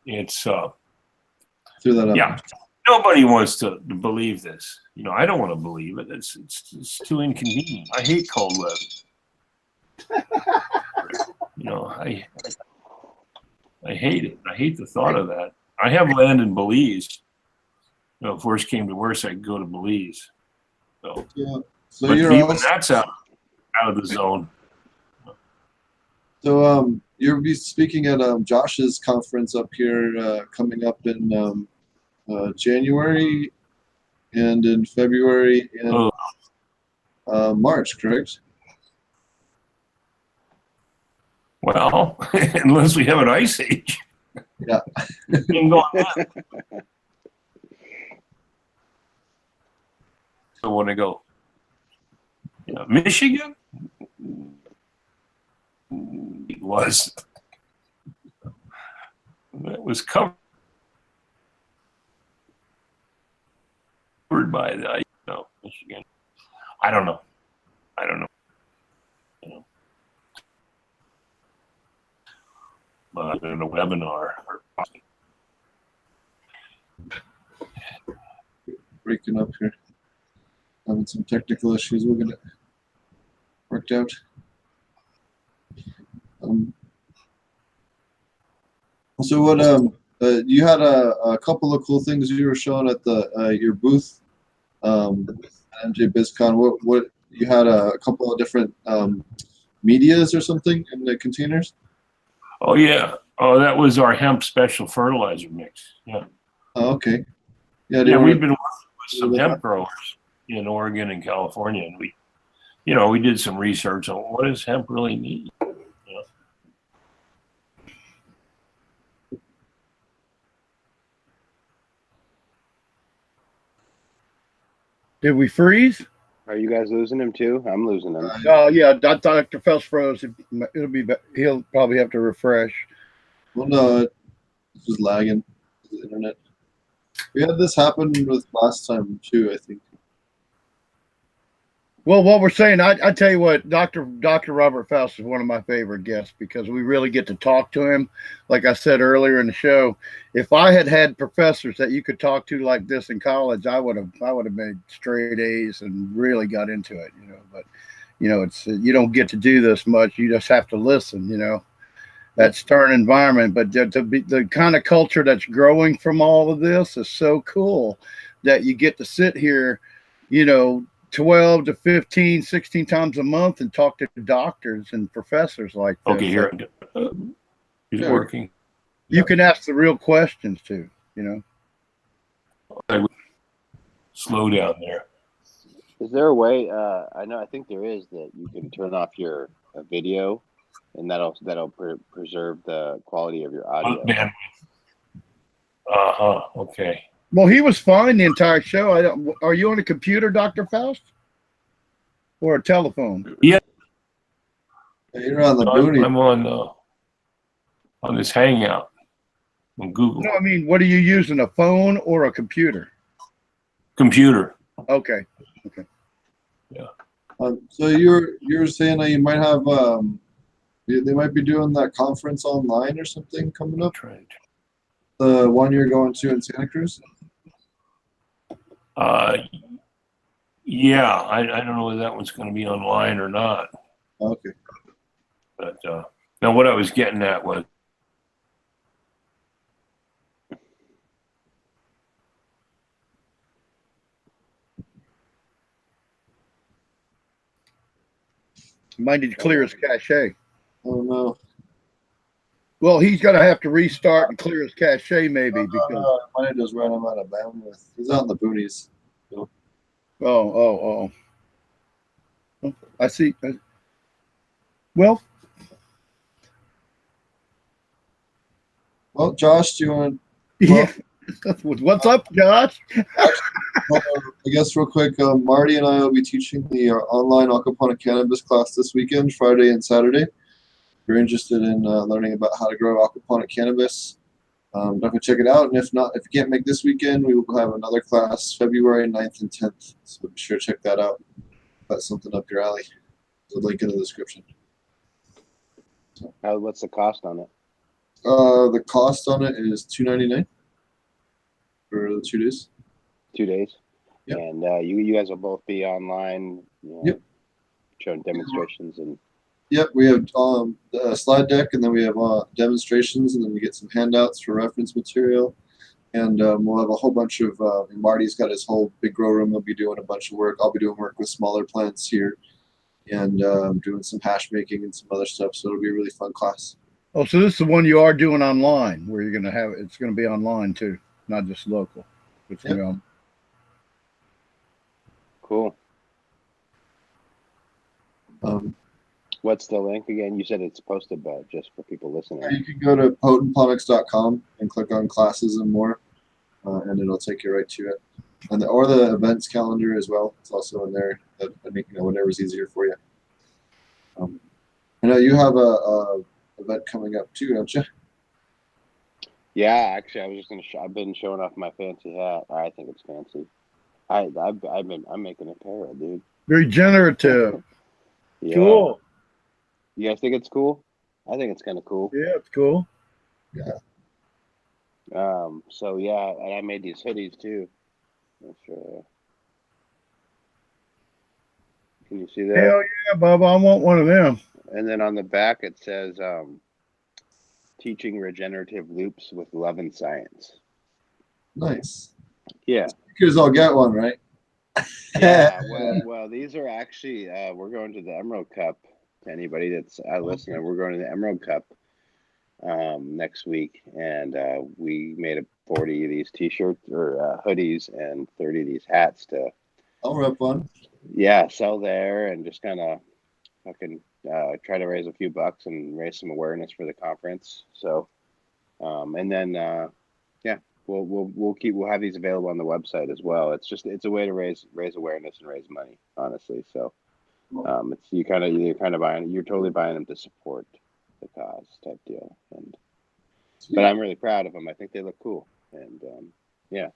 It's threw that up. yeah. Nobody wants to believe this. You know, I don't want to believe it. It's too inconvenient. I hate cold weather. You know, I hate it. I hate the thought of that. I have land in Belize. You know, if worse came to worse, I'd go to Belize. So, Yeah. So but you're even also, that's out of the zone. so you'll be speaking at Josh's conference up here coming up in January and in February and March, correct? Well, unless we have an ice age. Yeah. Ain't going on. So when I go, Michigan it was covered by the Michigan. I don't know. You know. But in a webinar. Breaking up here. Having some technical issues. We'll get it worked out. So what you had a couple of cool things you were showing at the your booth MJ BizCon. What you had a couple of different medias or something in the containers? Oh yeah. Oh, that was our hemp special fertilizer mix. Yeah. Oh, okay. Yeah, We've been working with some hemp growers in Oregon and California, and we did some research on what does hemp really need. Did we freeze? Are you guys losing him too? I'm losing him. Oh, yeah. Dr. Faust froze. He'll probably have to refresh. Well, no, it was lagging the internet. We had this happen with last time too, I think. Well, what we're saying, I tell you what, Dr. Robert Faust is one of my favorite guests because we really get to talk to him. Like I said earlier in the show, if I had professors that you could talk to like this in college, I would have made straight A's and really got into it, But it's you don't get to do this much. You just have to listen, that stern environment. But the kind of culture that's growing from all of this is so cool that you get to sit here, 12 to 15, 16 times a month and talk to doctors and professors like this. Okay, here he's working. You can ask the real questions too, Slow down there. Is there a way? I think there is, that you can turn off your video, and that'll preserve the quality of your audio. Okay. Well, he was fine the entire show. Are you on a computer, Dr. Faust? Or a telephone? Yeah. You're on the booty. I'm on this Hangout on Google. No, I mean, what are you using, a phone or a computer? Computer. Okay. Yeah. So you're saying that you might have they might be doing that conference online or something coming up? Right. The one you're going to in Santa Cruz? Yeah, I don't know whether that one's going to be online or not. Okay. But now what I was getting at was Might need to clear his cache. Oh no. Well, he's going to have to restart and clear his cache maybe because. Might have just run him out of bandwidth. He's on the boonies. Oh. I see. Well, Josh, do you want? yeah. What's up, Josh? I guess real quick, Marty and I will be teaching the online aquaponic cannabis class this weekend, Friday and Saturday. you're interested in learning about how to grow aquaponic cannabis, definitely check it out. And if not, if you can't make this weekend, we will have another class February 9th and 10th. So be sure to check that out. If that's something up your alley. There's a link in the description. What's the cost on it? The cost on it is $2.99 for the 2 days. 2 days. Yep. And you guys will both be online. Yep. Showing demonstrations and. Yep, we have the slide deck, and then we have demonstrations, and then we get some handouts for reference material, and we'll have a whole bunch of. Marty's got his whole big grow room. He'll be doing a bunch of work. I'll be doing work with smaller plants here, and doing some hash making and some other stuff. So it'll be a really fun class. Oh, so this is the one you are doing online, where you're going to have it's going to be online too, not just local. It's Yep. going to be Cool. Um, What's the link again? You said it's posted, but just for people listening. You can go to potentponics.com and click on classes and more, and it'll take you right to it. And or the events calendar as well. It's also in there. That whatever's easier for you. I know you have a event coming up too, don't you? Yeah, actually, I was just gonna. I've been showing off my fancy hat. I think it's fancy. I'm making apparel, dude. regenerative. Yeah. Cool. You guys think it's cool? I think it's kind of cool. Yeah, it's cool. So yeah, and I made these hoodies too. Can you see that? Hell yeah, Bubba! I want one of them. And then on the back it says, teaching regenerative loops with love and science. Nice. Yeah. Because I'll get one, right? Yeah. Well, these are actually, we're going to the Emerald Cup. To anybody that's listening, we're going to the Emerald Cup next week, and we made 40 of these t-shirts or hoodies and 30 of these hats to. I'll rep one. Yeah, sell there and just kind of fucking try to raise a few bucks and raise some awareness for the conference. So, and then yeah, we'll have these available on the website as well. It's a way to raise awareness and raise money, honestly. So, it's you're totally buying them to support the cause type deal. And but I'm really proud of them. I think they look cool. And yeah,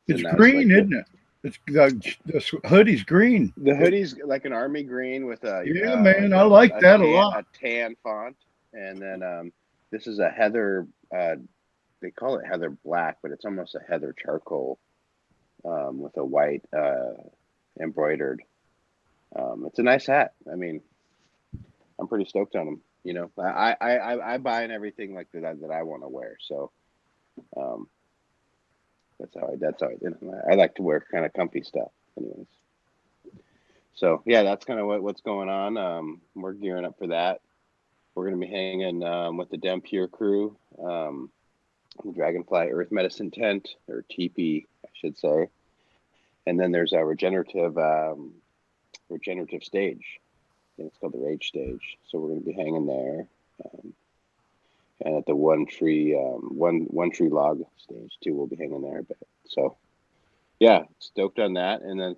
It's green, isn't it? It's the hoodie's green. The hoodie's like an army green with a man, I like that a lot. A tan font, and then this is a heather. They call it heather black, but it's almost a heather charcoal with a white embroidered. It's a nice hat. I mean, I'm pretty stoked on them. You know, I buy in everything like that I want to wear. So that's how I like to wear kind of comfy stuff. Anyways, so yeah, that's kind of what's going on. We're gearing up for that. We're gonna be hanging with the Dem Pure crew, the Dragonfly Earth Medicine tent, or teepee, I should say. And then there's a regenerative stage. I think it's called the Rage stage. So we're gonna be hanging there. And at the one tree log stage too, we'll be hanging there a bit. So yeah, stoked on that. And then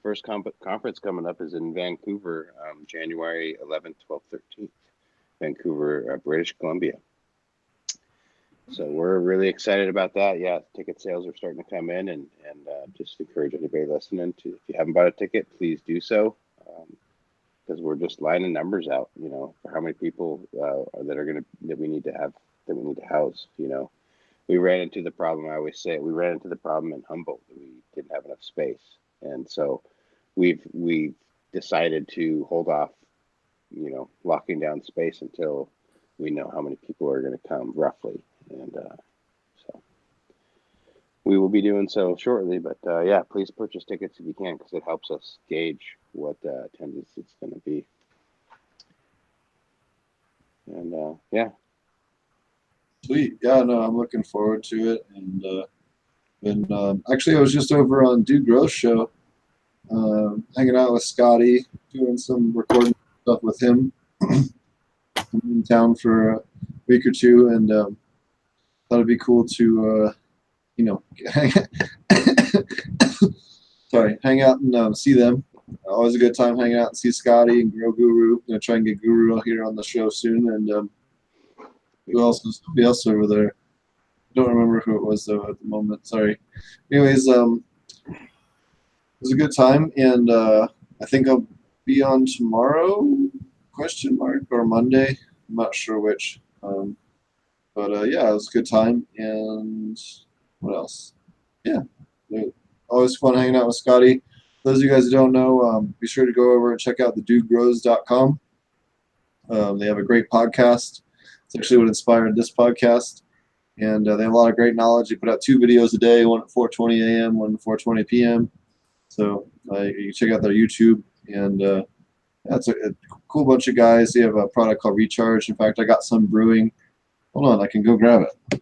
first conference coming up is in Vancouver, January 11th, 12th, 13th, Vancouver, British Columbia. So we're really excited about that. Yeah, ticket sales are starting to come in, and just encourage anybody listening to, if you haven't bought a ticket, please do so. Because we're just lining numbers out, you know, for how many people that we need to house. You know, we ran into the problem. I always say we ran into the problem in Humboldt that we didn't have enough space, and so we've decided to hold off, you know, locking down space until we know how many people are going to come roughly, and so we will be doing so shortly. But yeah, please purchase tickets if you can, because it helps us gauge what attendance it's going to be. And yeah. Sweet. Yeah, no, I'm looking forward to it. And actually, I was just over on Dude Gross show, hanging out with Scotty, doing some recording stuff with him. I'm in town for a week or two, and thought it'd be cool to, you know, hang out and see them. Always a good time hanging out and see Scotty and Grow Guru. Gonna try and get Guru here on the show soon. And who else was somebody else over there? Don't remember who it was though at the moment. Sorry. Anyways, it was a good time, and I think I'll be on tomorrow? Question mark, or Monday? I'm not sure which. But yeah, it was a good time. And what else? Yeah, always fun hanging out with Scotty. Those of you guys who don't know, be sure to go over and check out thedudegrows.com. They have a great podcast. It's actually what inspired this podcast. And they have a lot of great knowledge. They put out 2 videos a day, one at 4:20 a.m., one at 4:20 p.m. So you can check out their YouTube. And that's a cool bunch of guys. They have a product called Recharge. In fact, I got some brewing. Hold on, I can go grab it.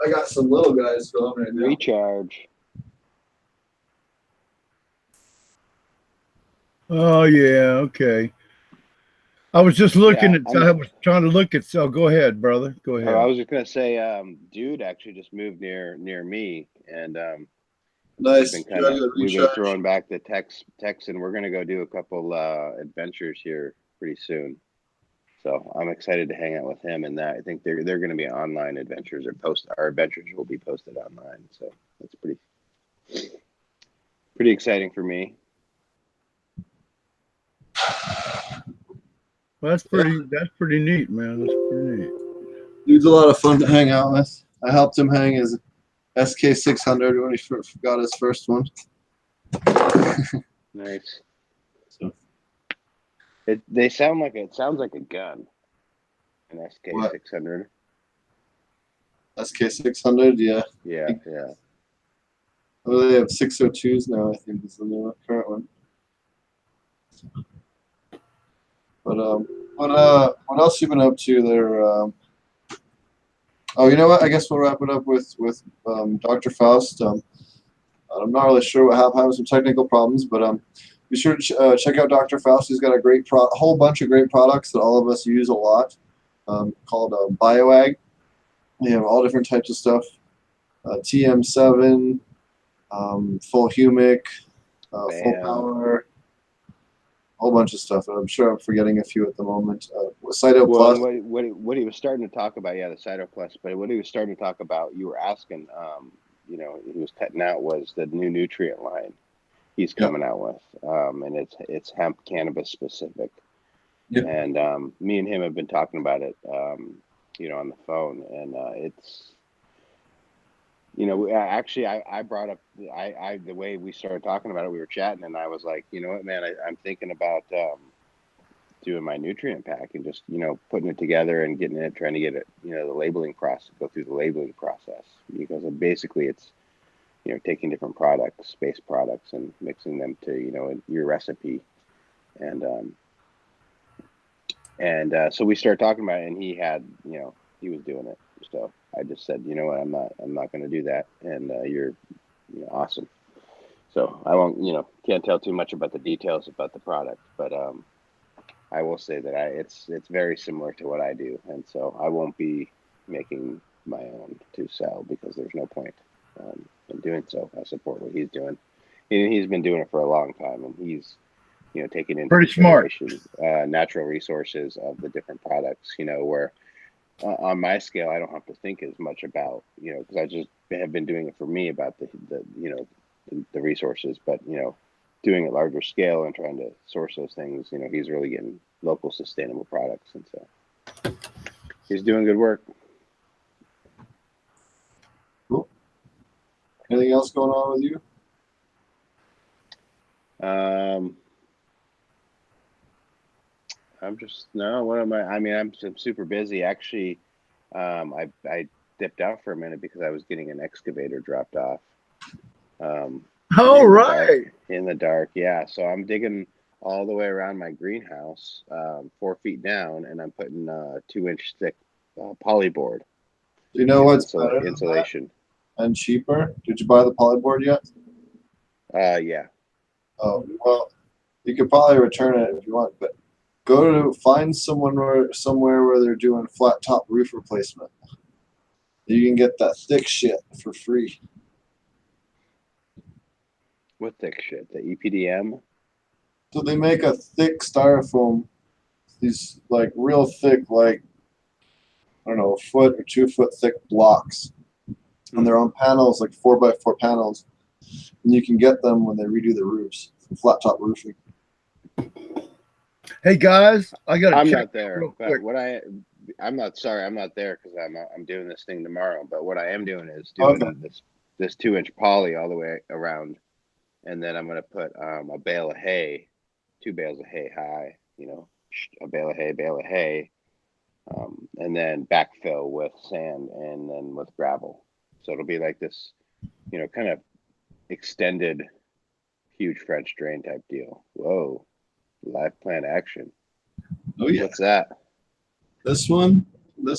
I got some little guys going right now. Recharge. Oh yeah, okay. I was just looking Yeah, at. I was trying to look at. So go ahead, brother. Go ahead. I was just gonna say, dude actually just moved near me, and Nice. we've been throwing back the texts, and we're gonna go do a couple adventures here pretty soon. So I'm excited to hang out with him, and that I think they're going to be online adventures, or our adventures will be posted online. So that's pretty exciting for me. Well, that's pretty neat, man. That's pretty neat. Dude's a lot of fun to hang out with. I helped him hang his SK600 when he got his first one. Nice. So. It sounds like a gun. An SK600. SK600, yeah. Yeah. Well, they have 602s now, I think is the new current one. But what else you been up to there? Oh, you know what? I guess we'll wrap it up with Dr. Faust. I'm not really sure what happened. Some technical problems, but be sure to check out Dr. Faust. He's got a great whole bunch of great products that all of us use a lot, called BioAg. They have all different types of stuff, TM7, full humic, full power, a whole bunch of stuff. I'm sure I'm forgetting a few at the moment. Cyto Plus. What he was starting to talk about, yeah, the Cyto Plus. But what he was starting to talk about, you were asking, he was cutting out, was the new nutrient line he's coming out with, and it's hemp cannabis specific. Yep. And me and him have been talking about it, on the phone, and it's, actually I brought up the way we started talking about it. We were chatting, and I was like, you know what, man, I'm thinking about doing my nutrient pack and just putting it together and trying to get it, the labeling process, go through the labeling process, because basically it's taking different products, base products, and mixing them to your recipe, and so we started talking about it, and he had he was doing it. So I just said, you know what, I'm not going to do that, and you're awesome. So I won't can't tell too much about the details about the product, but I will say that it's very similar to what I do, and so I won't be making my own to sell, because there's no point in doing so. I support what he's doing. He's been doing it for a long time, and he's taking into pretty smart natural resources of the different products. Where on my scale, I don't have to think as much about because I just have been doing it for me about the resources, but doing it larger scale and trying to source those things, he's really getting local sustainable products, and so he's doing good work. Cool. Anything else going on with you? I'm just what am I? I mean, I'm super busy. Actually, I dipped out for a minute because I was getting an excavator dropped off. In the dark, yeah. So I'm digging all the way around my greenhouse, 4 feet down, and I'm putting 2-inch thick polyboard. Do you know what's better insulation and cheaper? Did you buy the polyboard yet? Yeah. Oh, well, you could probably return it if you want, but find somewhere where they're doing flat top roof replacement. You can get that thick shit for free. What thick shit? The EPDM? So they make a thick styrofoam, these like real thick, like I don't know, a foot or 2 foot thick blocks, and they're on panels, like 4x4 panels, and you can get them when they redo the roofs, flat top roofing. Hey guys, I got. I'm not there, real but quick. I'm not there because I'm doing this thing tomorrow. But what I am doing is doing this 2-inch poly all the way around, and then I'm gonna put a bale of hay, 2 bales of hay high, you know, a bale of hay, and then backfill with sand and then with gravel. So it'll be like this, you know, kind of extended, huge French drain type deal. Whoa, live plant action. Oh yeah. What's that? This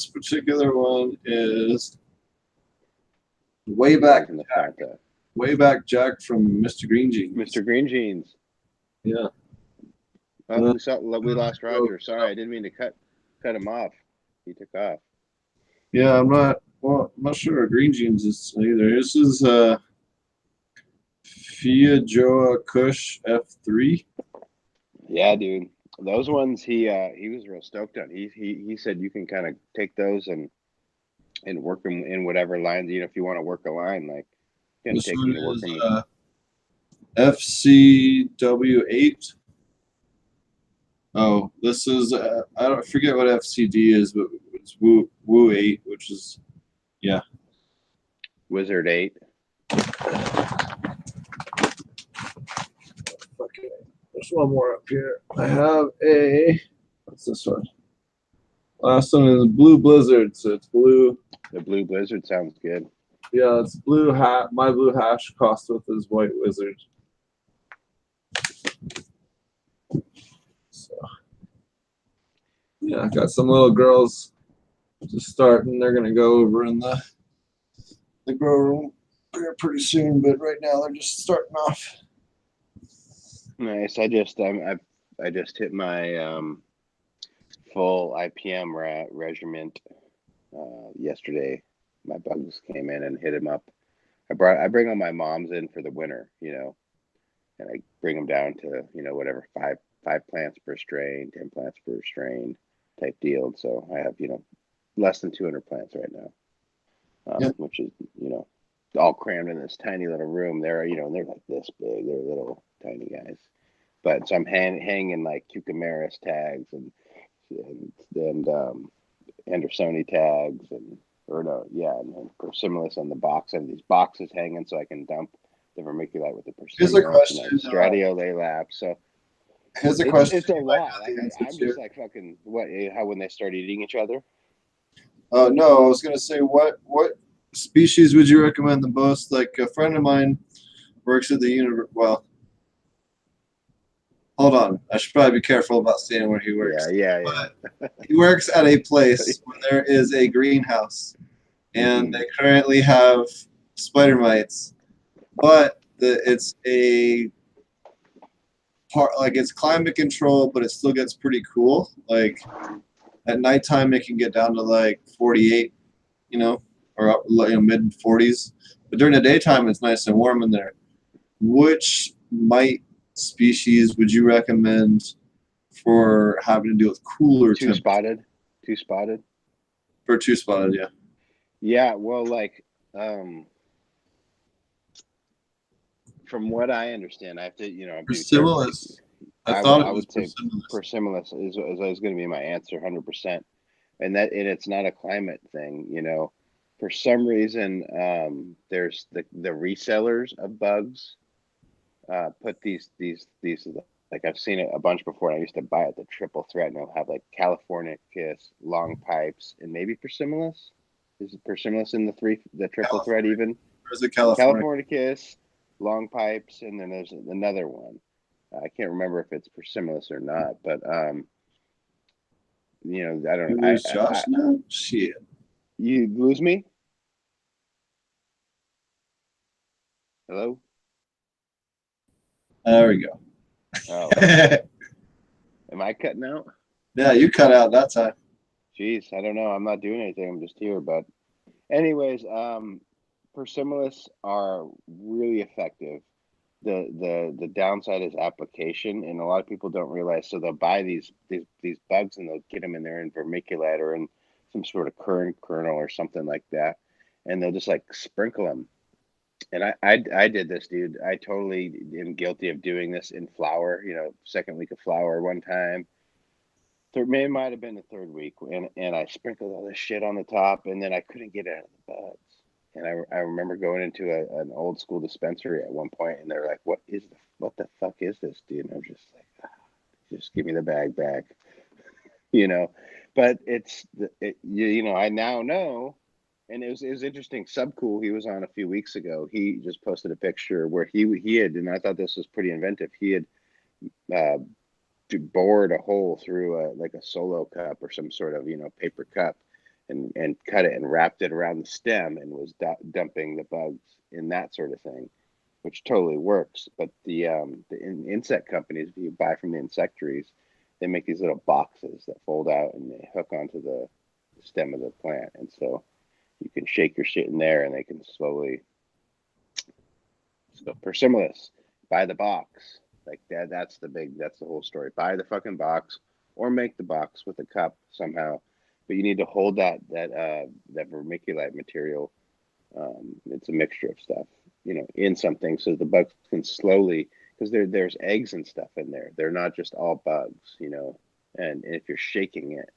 particular one is way back Jack from Mr. Green Jeans. Mr. Green Jeans. Yeah. Oh, we lost Roger. Sorry, I didn't mean to cut him off. He took off. Yeah, I'm not sure Green Jeans is either. This is Fia Joa Kush F3. Yeah, dude. Those ones he was real stoked on. He said you can kind of take those and work them in whatever lines. You know, if you want to work a line, like you can This take one them to work is them. FCW8. Oh, this is I don't forget what FCD is, but it's Woo 8, which is Wizard 8. Okay, there's one more up here. I have a what's this one? Last one is Blue Blizzard, so it's blue. The Blue Blizzard sounds good. Yeah, it's blue hat. My blue hash crossed with his white wizard. So yeah, I got some little girls just starting. They're gonna go over in the grow room here pretty soon, but right now they're just starting off. Nice. I just hit my full IPM regiment yesterday. My bugs came in and hit him up. I bring all my moms in for the winter, you know, and I bring them down to, you know, whatever, five plants per strain, 10 plants per strain type deal. So I have, you know, less than 200 plants right now, which is, you know, all crammed in this tiny little room. They're, you know, they're like this big. They're little tiny guys. But so I'm hanging like cucamaris tags and Andersoni tags and Persimmilus on the box. I have these boxes hanging so I can dump the vermiculite with the Persimmilus. Here's a question. And Stratiolate. So here's a question. It's a lot. I'm just like fucking how when they start eating each other. No, I was gonna say what species would you recommend the most? Like a friend of mine works at the university. Well, hold on. I should probably be careful about saying where he works. Yeah. He works at a place where there is a greenhouse, and they currently have spider mites, but it's a part like it's climate control, but it still gets pretty cool. Like at nighttime, it can get down to like 48, you know, or up, you know, mid 40s. But during the daytime, it's nice and warm in there. Which mite species would you recommend for having to deal with cooler temperatures? Two spotted. For 2-spotted, yeah. Yeah, well, like from what I understand, I have to, you know, Persimmilus. I would say Persimmilus is going to be my answer, 100%. And it's not a climate thing, you know. For some reason, there's the resellers of bugs put these like I've seen it a bunch before. And I used to buy it the triple threat, and they'll have like California kiss, long pipes, and maybe Persimmilus. Is it Persimmilus in the triple threat even? Or is it California kiss, long pipes, and then there's another one. I can't remember if it's Persimmilus or not, but you know, I don't know. You lose Josh now? Shit. You lose me? Hello? There we go. Oh. Am I cutting out? Yeah, you cut out that time. Jeez, I don't know. I'm not doing anything. I'm just here. But anyways, Persimmilus are really effective. the downside is application, and a lot of people don't realize. So they'll buy these bugs and they'll get them in there in vermiculite or in some sort of kernel or something like that, and they'll just like sprinkle them. And I did this, dude. I totally am guilty of doing this in flower. You know, second week of flower one time. It might have been the third week, and I sprinkled all this shit on the top, and then I couldn't get out of the bugs. And I remember going into an old school dispensary at one point, and they're like, "What the fuck is this, dude?" And I'm just like, "Just give me the bag back," you know. But you know, I now know, and it was interesting. Subcool, he was on a few weeks ago. He just posted a picture where he had, and I thought this was pretty inventive. He had bored a hole through like a solo cup or some sort of, you know, paper cup, and cut it and wrapped it around the stem and was dumping the bugs in that sort of thing, which totally works. But the insect companies, if you buy from the insectaries, they make these little boxes that fold out and they hook onto the stem of the plant, and so you can shake your shit in there and they can slowly. So Persimmilus, buy the box. Like that's the whole story. Buy the fucking box or make the box with a cup somehow. But you need to hold that vermiculite material. It's a mixture of stuff, you know, in something so the bugs can slowly, because there's eggs and stuff in there. They're not just all bugs, you know. And if you're shaking it,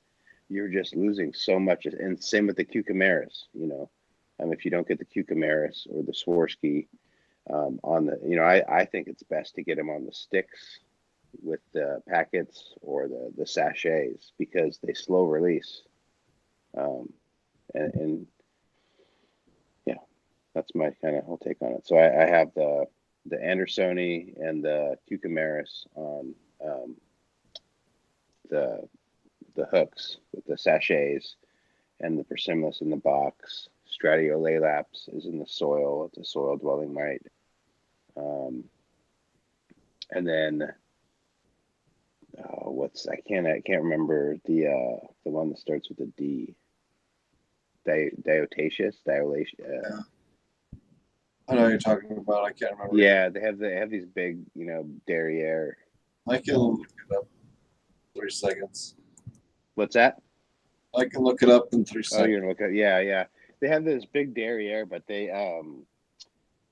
you're just losing so much. And same with the cucumaris, you know. If you don't get the cucumaris or the Swarovski, on the, you know, I think it's best to get them on the sticks with the packets or the sachets, because they slow release. And yeah, that's my kind of whole take on it. So I have the Andersoni and the cucumaris on the hooks with the sachets, and the Persimmilus in the box. Stratiolaelaps is in the soil. It's a soil dwelling mite. And then I can't remember the one that starts with a D. Diatomaceous. Yeah. I know what you're talking about. I can't remember. Yeah, they have these big, you know, derriere. I can look it up in 3 seconds. What's that? I can look it up in 3 seconds. Oh, you're gonna look at, yeah. They have this big derriere, but they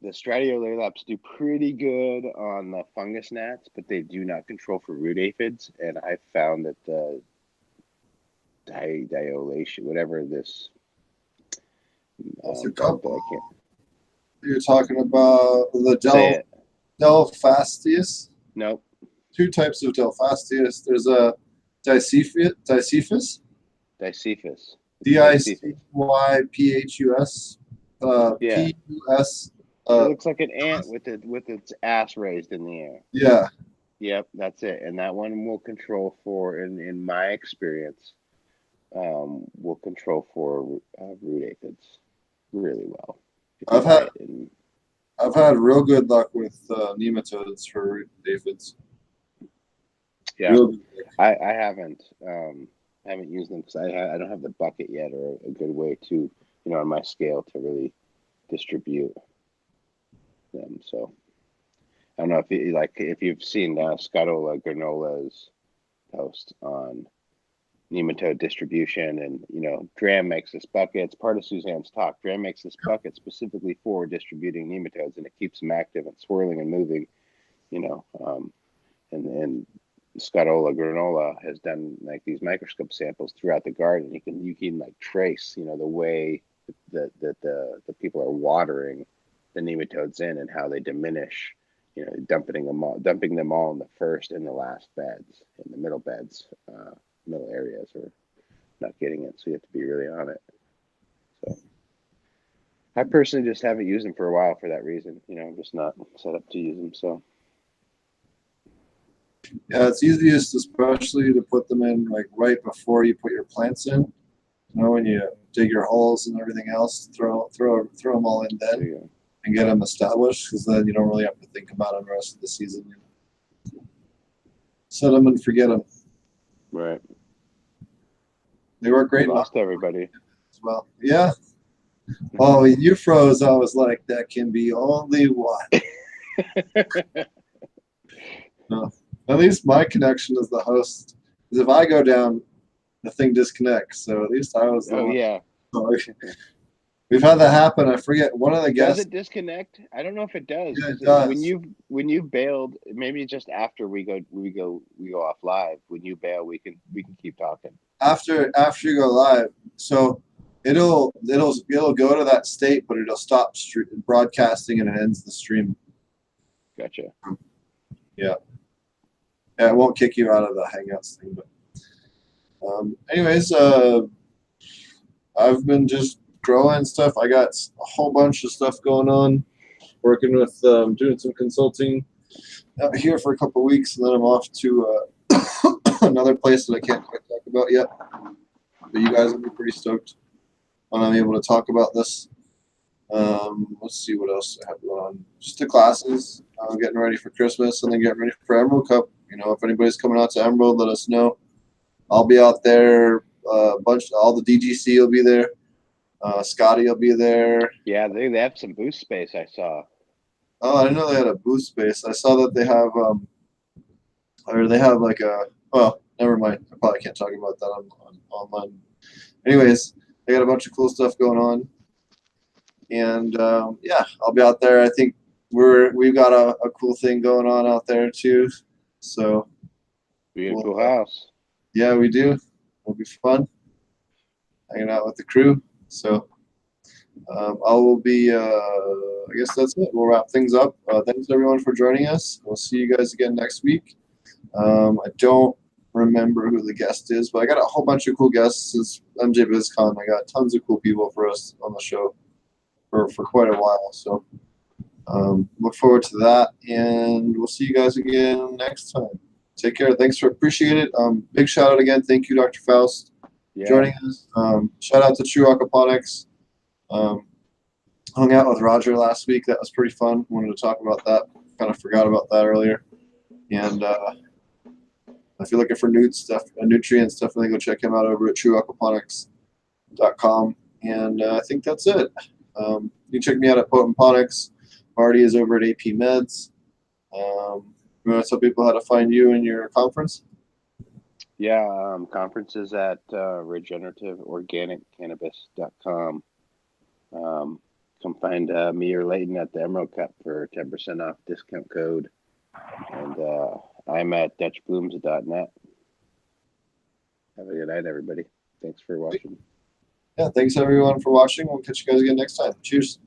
the Stratiolaelaps do pretty good on the fungus gnats, but they do not control for root aphids. And I found that the diolation, whatever this, There's a couple. You're talking about the Delphastius? Nope. 2 types of Delphastius. There's a Dicephus. Dicephus. Dicyphyphus. Yeah. Pus. It looks like an ant with its ass raised in the air. Yeah. Yep, that's it. And that one will control for, in my experience, will control for root aphids really well. I've had real good luck with nematodes for root aphids. Yeah, I haven't used them because I don't have the bucket yet, or a good way to, you know, on my scale to really distribute them. So I don't know if you've seen Scutola Granola's post on nematode distribution, and you know, Dram makes this bucket. It's part of Suzanne's talk. Dram makes this bucket specifically for distributing nematodes, and it keeps them active and swirling and moving, you know. And Scutola Granola has done like these microscope samples throughout the garden. You can like trace, you know, the way that the people are watering the nematodes in, and how they diminish, you know, dumping them all in the first and the last beds, in the middle beds, middle areas, or not getting it. So you have to be really on it. So I personally just haven't used them for a while for that reason. You know, I'm just not set up to use them. So yeah, it's easiest, especially to put them in like right before you put your plants in. You know, when you dig your holes and everything else, throw them all in then, and get them established, because then you don't really have to think about them the rest of the season. You know? Set them and forget them. Right. They work great. Lost everybody as well. Yeah. Oh, you froze. I was like, that can be only one. No. At least my connection as the host is if I go down, the thing disconnects. So at least I was the Oh one. yeah. We've had that happen. I forget one of the Does guests. it disconnect? I don't know if it does. Yeah, it 'Cause does. When you bailed, maybe just after we go off live. When you bail, we can keep talking. After you go live, so it'll go to that state, but it'll stop broadcasting and it ends the stream. Gotcha. Yeah, it won't kick you out of the Hangouts thing. But anyways, I've been just growing stuff. I got a whole bunch of stuff going on. Working with doing some consulting out here for a couple of weeks, and then I'm off to another place that I can't quite talk about yet. But you guys will be pretty stoked when I'm able to talk about this. Let's see what else I have going on. Just the classes, getting ready for Christmas, and then getting ready for Emerald Cup. You know, if anybody's coming out to Emerald, let us know. I'll be out there. All the DGC will be there. Scotty will be there. Yeah, they have some booth space. I saw. Oh, I didn't know they had a booth space. I saw that they have, or they have like a. Well, never mind. I probably can't talk about that on online. Anyways, they got a bunch of cool stuff going on, and yeah, I'll be out there. I think we've got a cool thing going on out there too. So Beautiful house. Yeah, we do. It'll be fun hanging out with the crew. So I will be. I guess that's it. We'll wrap things up. Thanks everyone for joining us. We'll see you guys again next week. I don't remember who the guest is, but I got a whole bunch of cool guests since MJ BizCon. I got tons of cool people for us on the show for quite a while. So look forward to that, and we'll see you guys again next time. Take care. Thanks for appreciate it. Big shout out again. Thank you, Dr. Faust, joining us. Shout out to True Aquaponics. Hung out with Roger last week. That was pretty fun. Wanted to talk about that. Kind of forgot about that earlier. And if you're looking for nutrient stuff, definitely go check him out over at trueaquaponics.com. And I think that's it. You can check me out at Potent Ponics. Marty is over at AP Meds. You want to tell people how to find you and your conference? Yeah, conferences at Regenerative Organic Cannabis.com. Come find me or Leighton at the Emerald Cup for 10% off discount code. And I'm at DutchBlooms.net. Have a good night, everybody. Thanks for watching. Yeah, thanks everyone for watching. We'll catch you guys again next time. Cheers.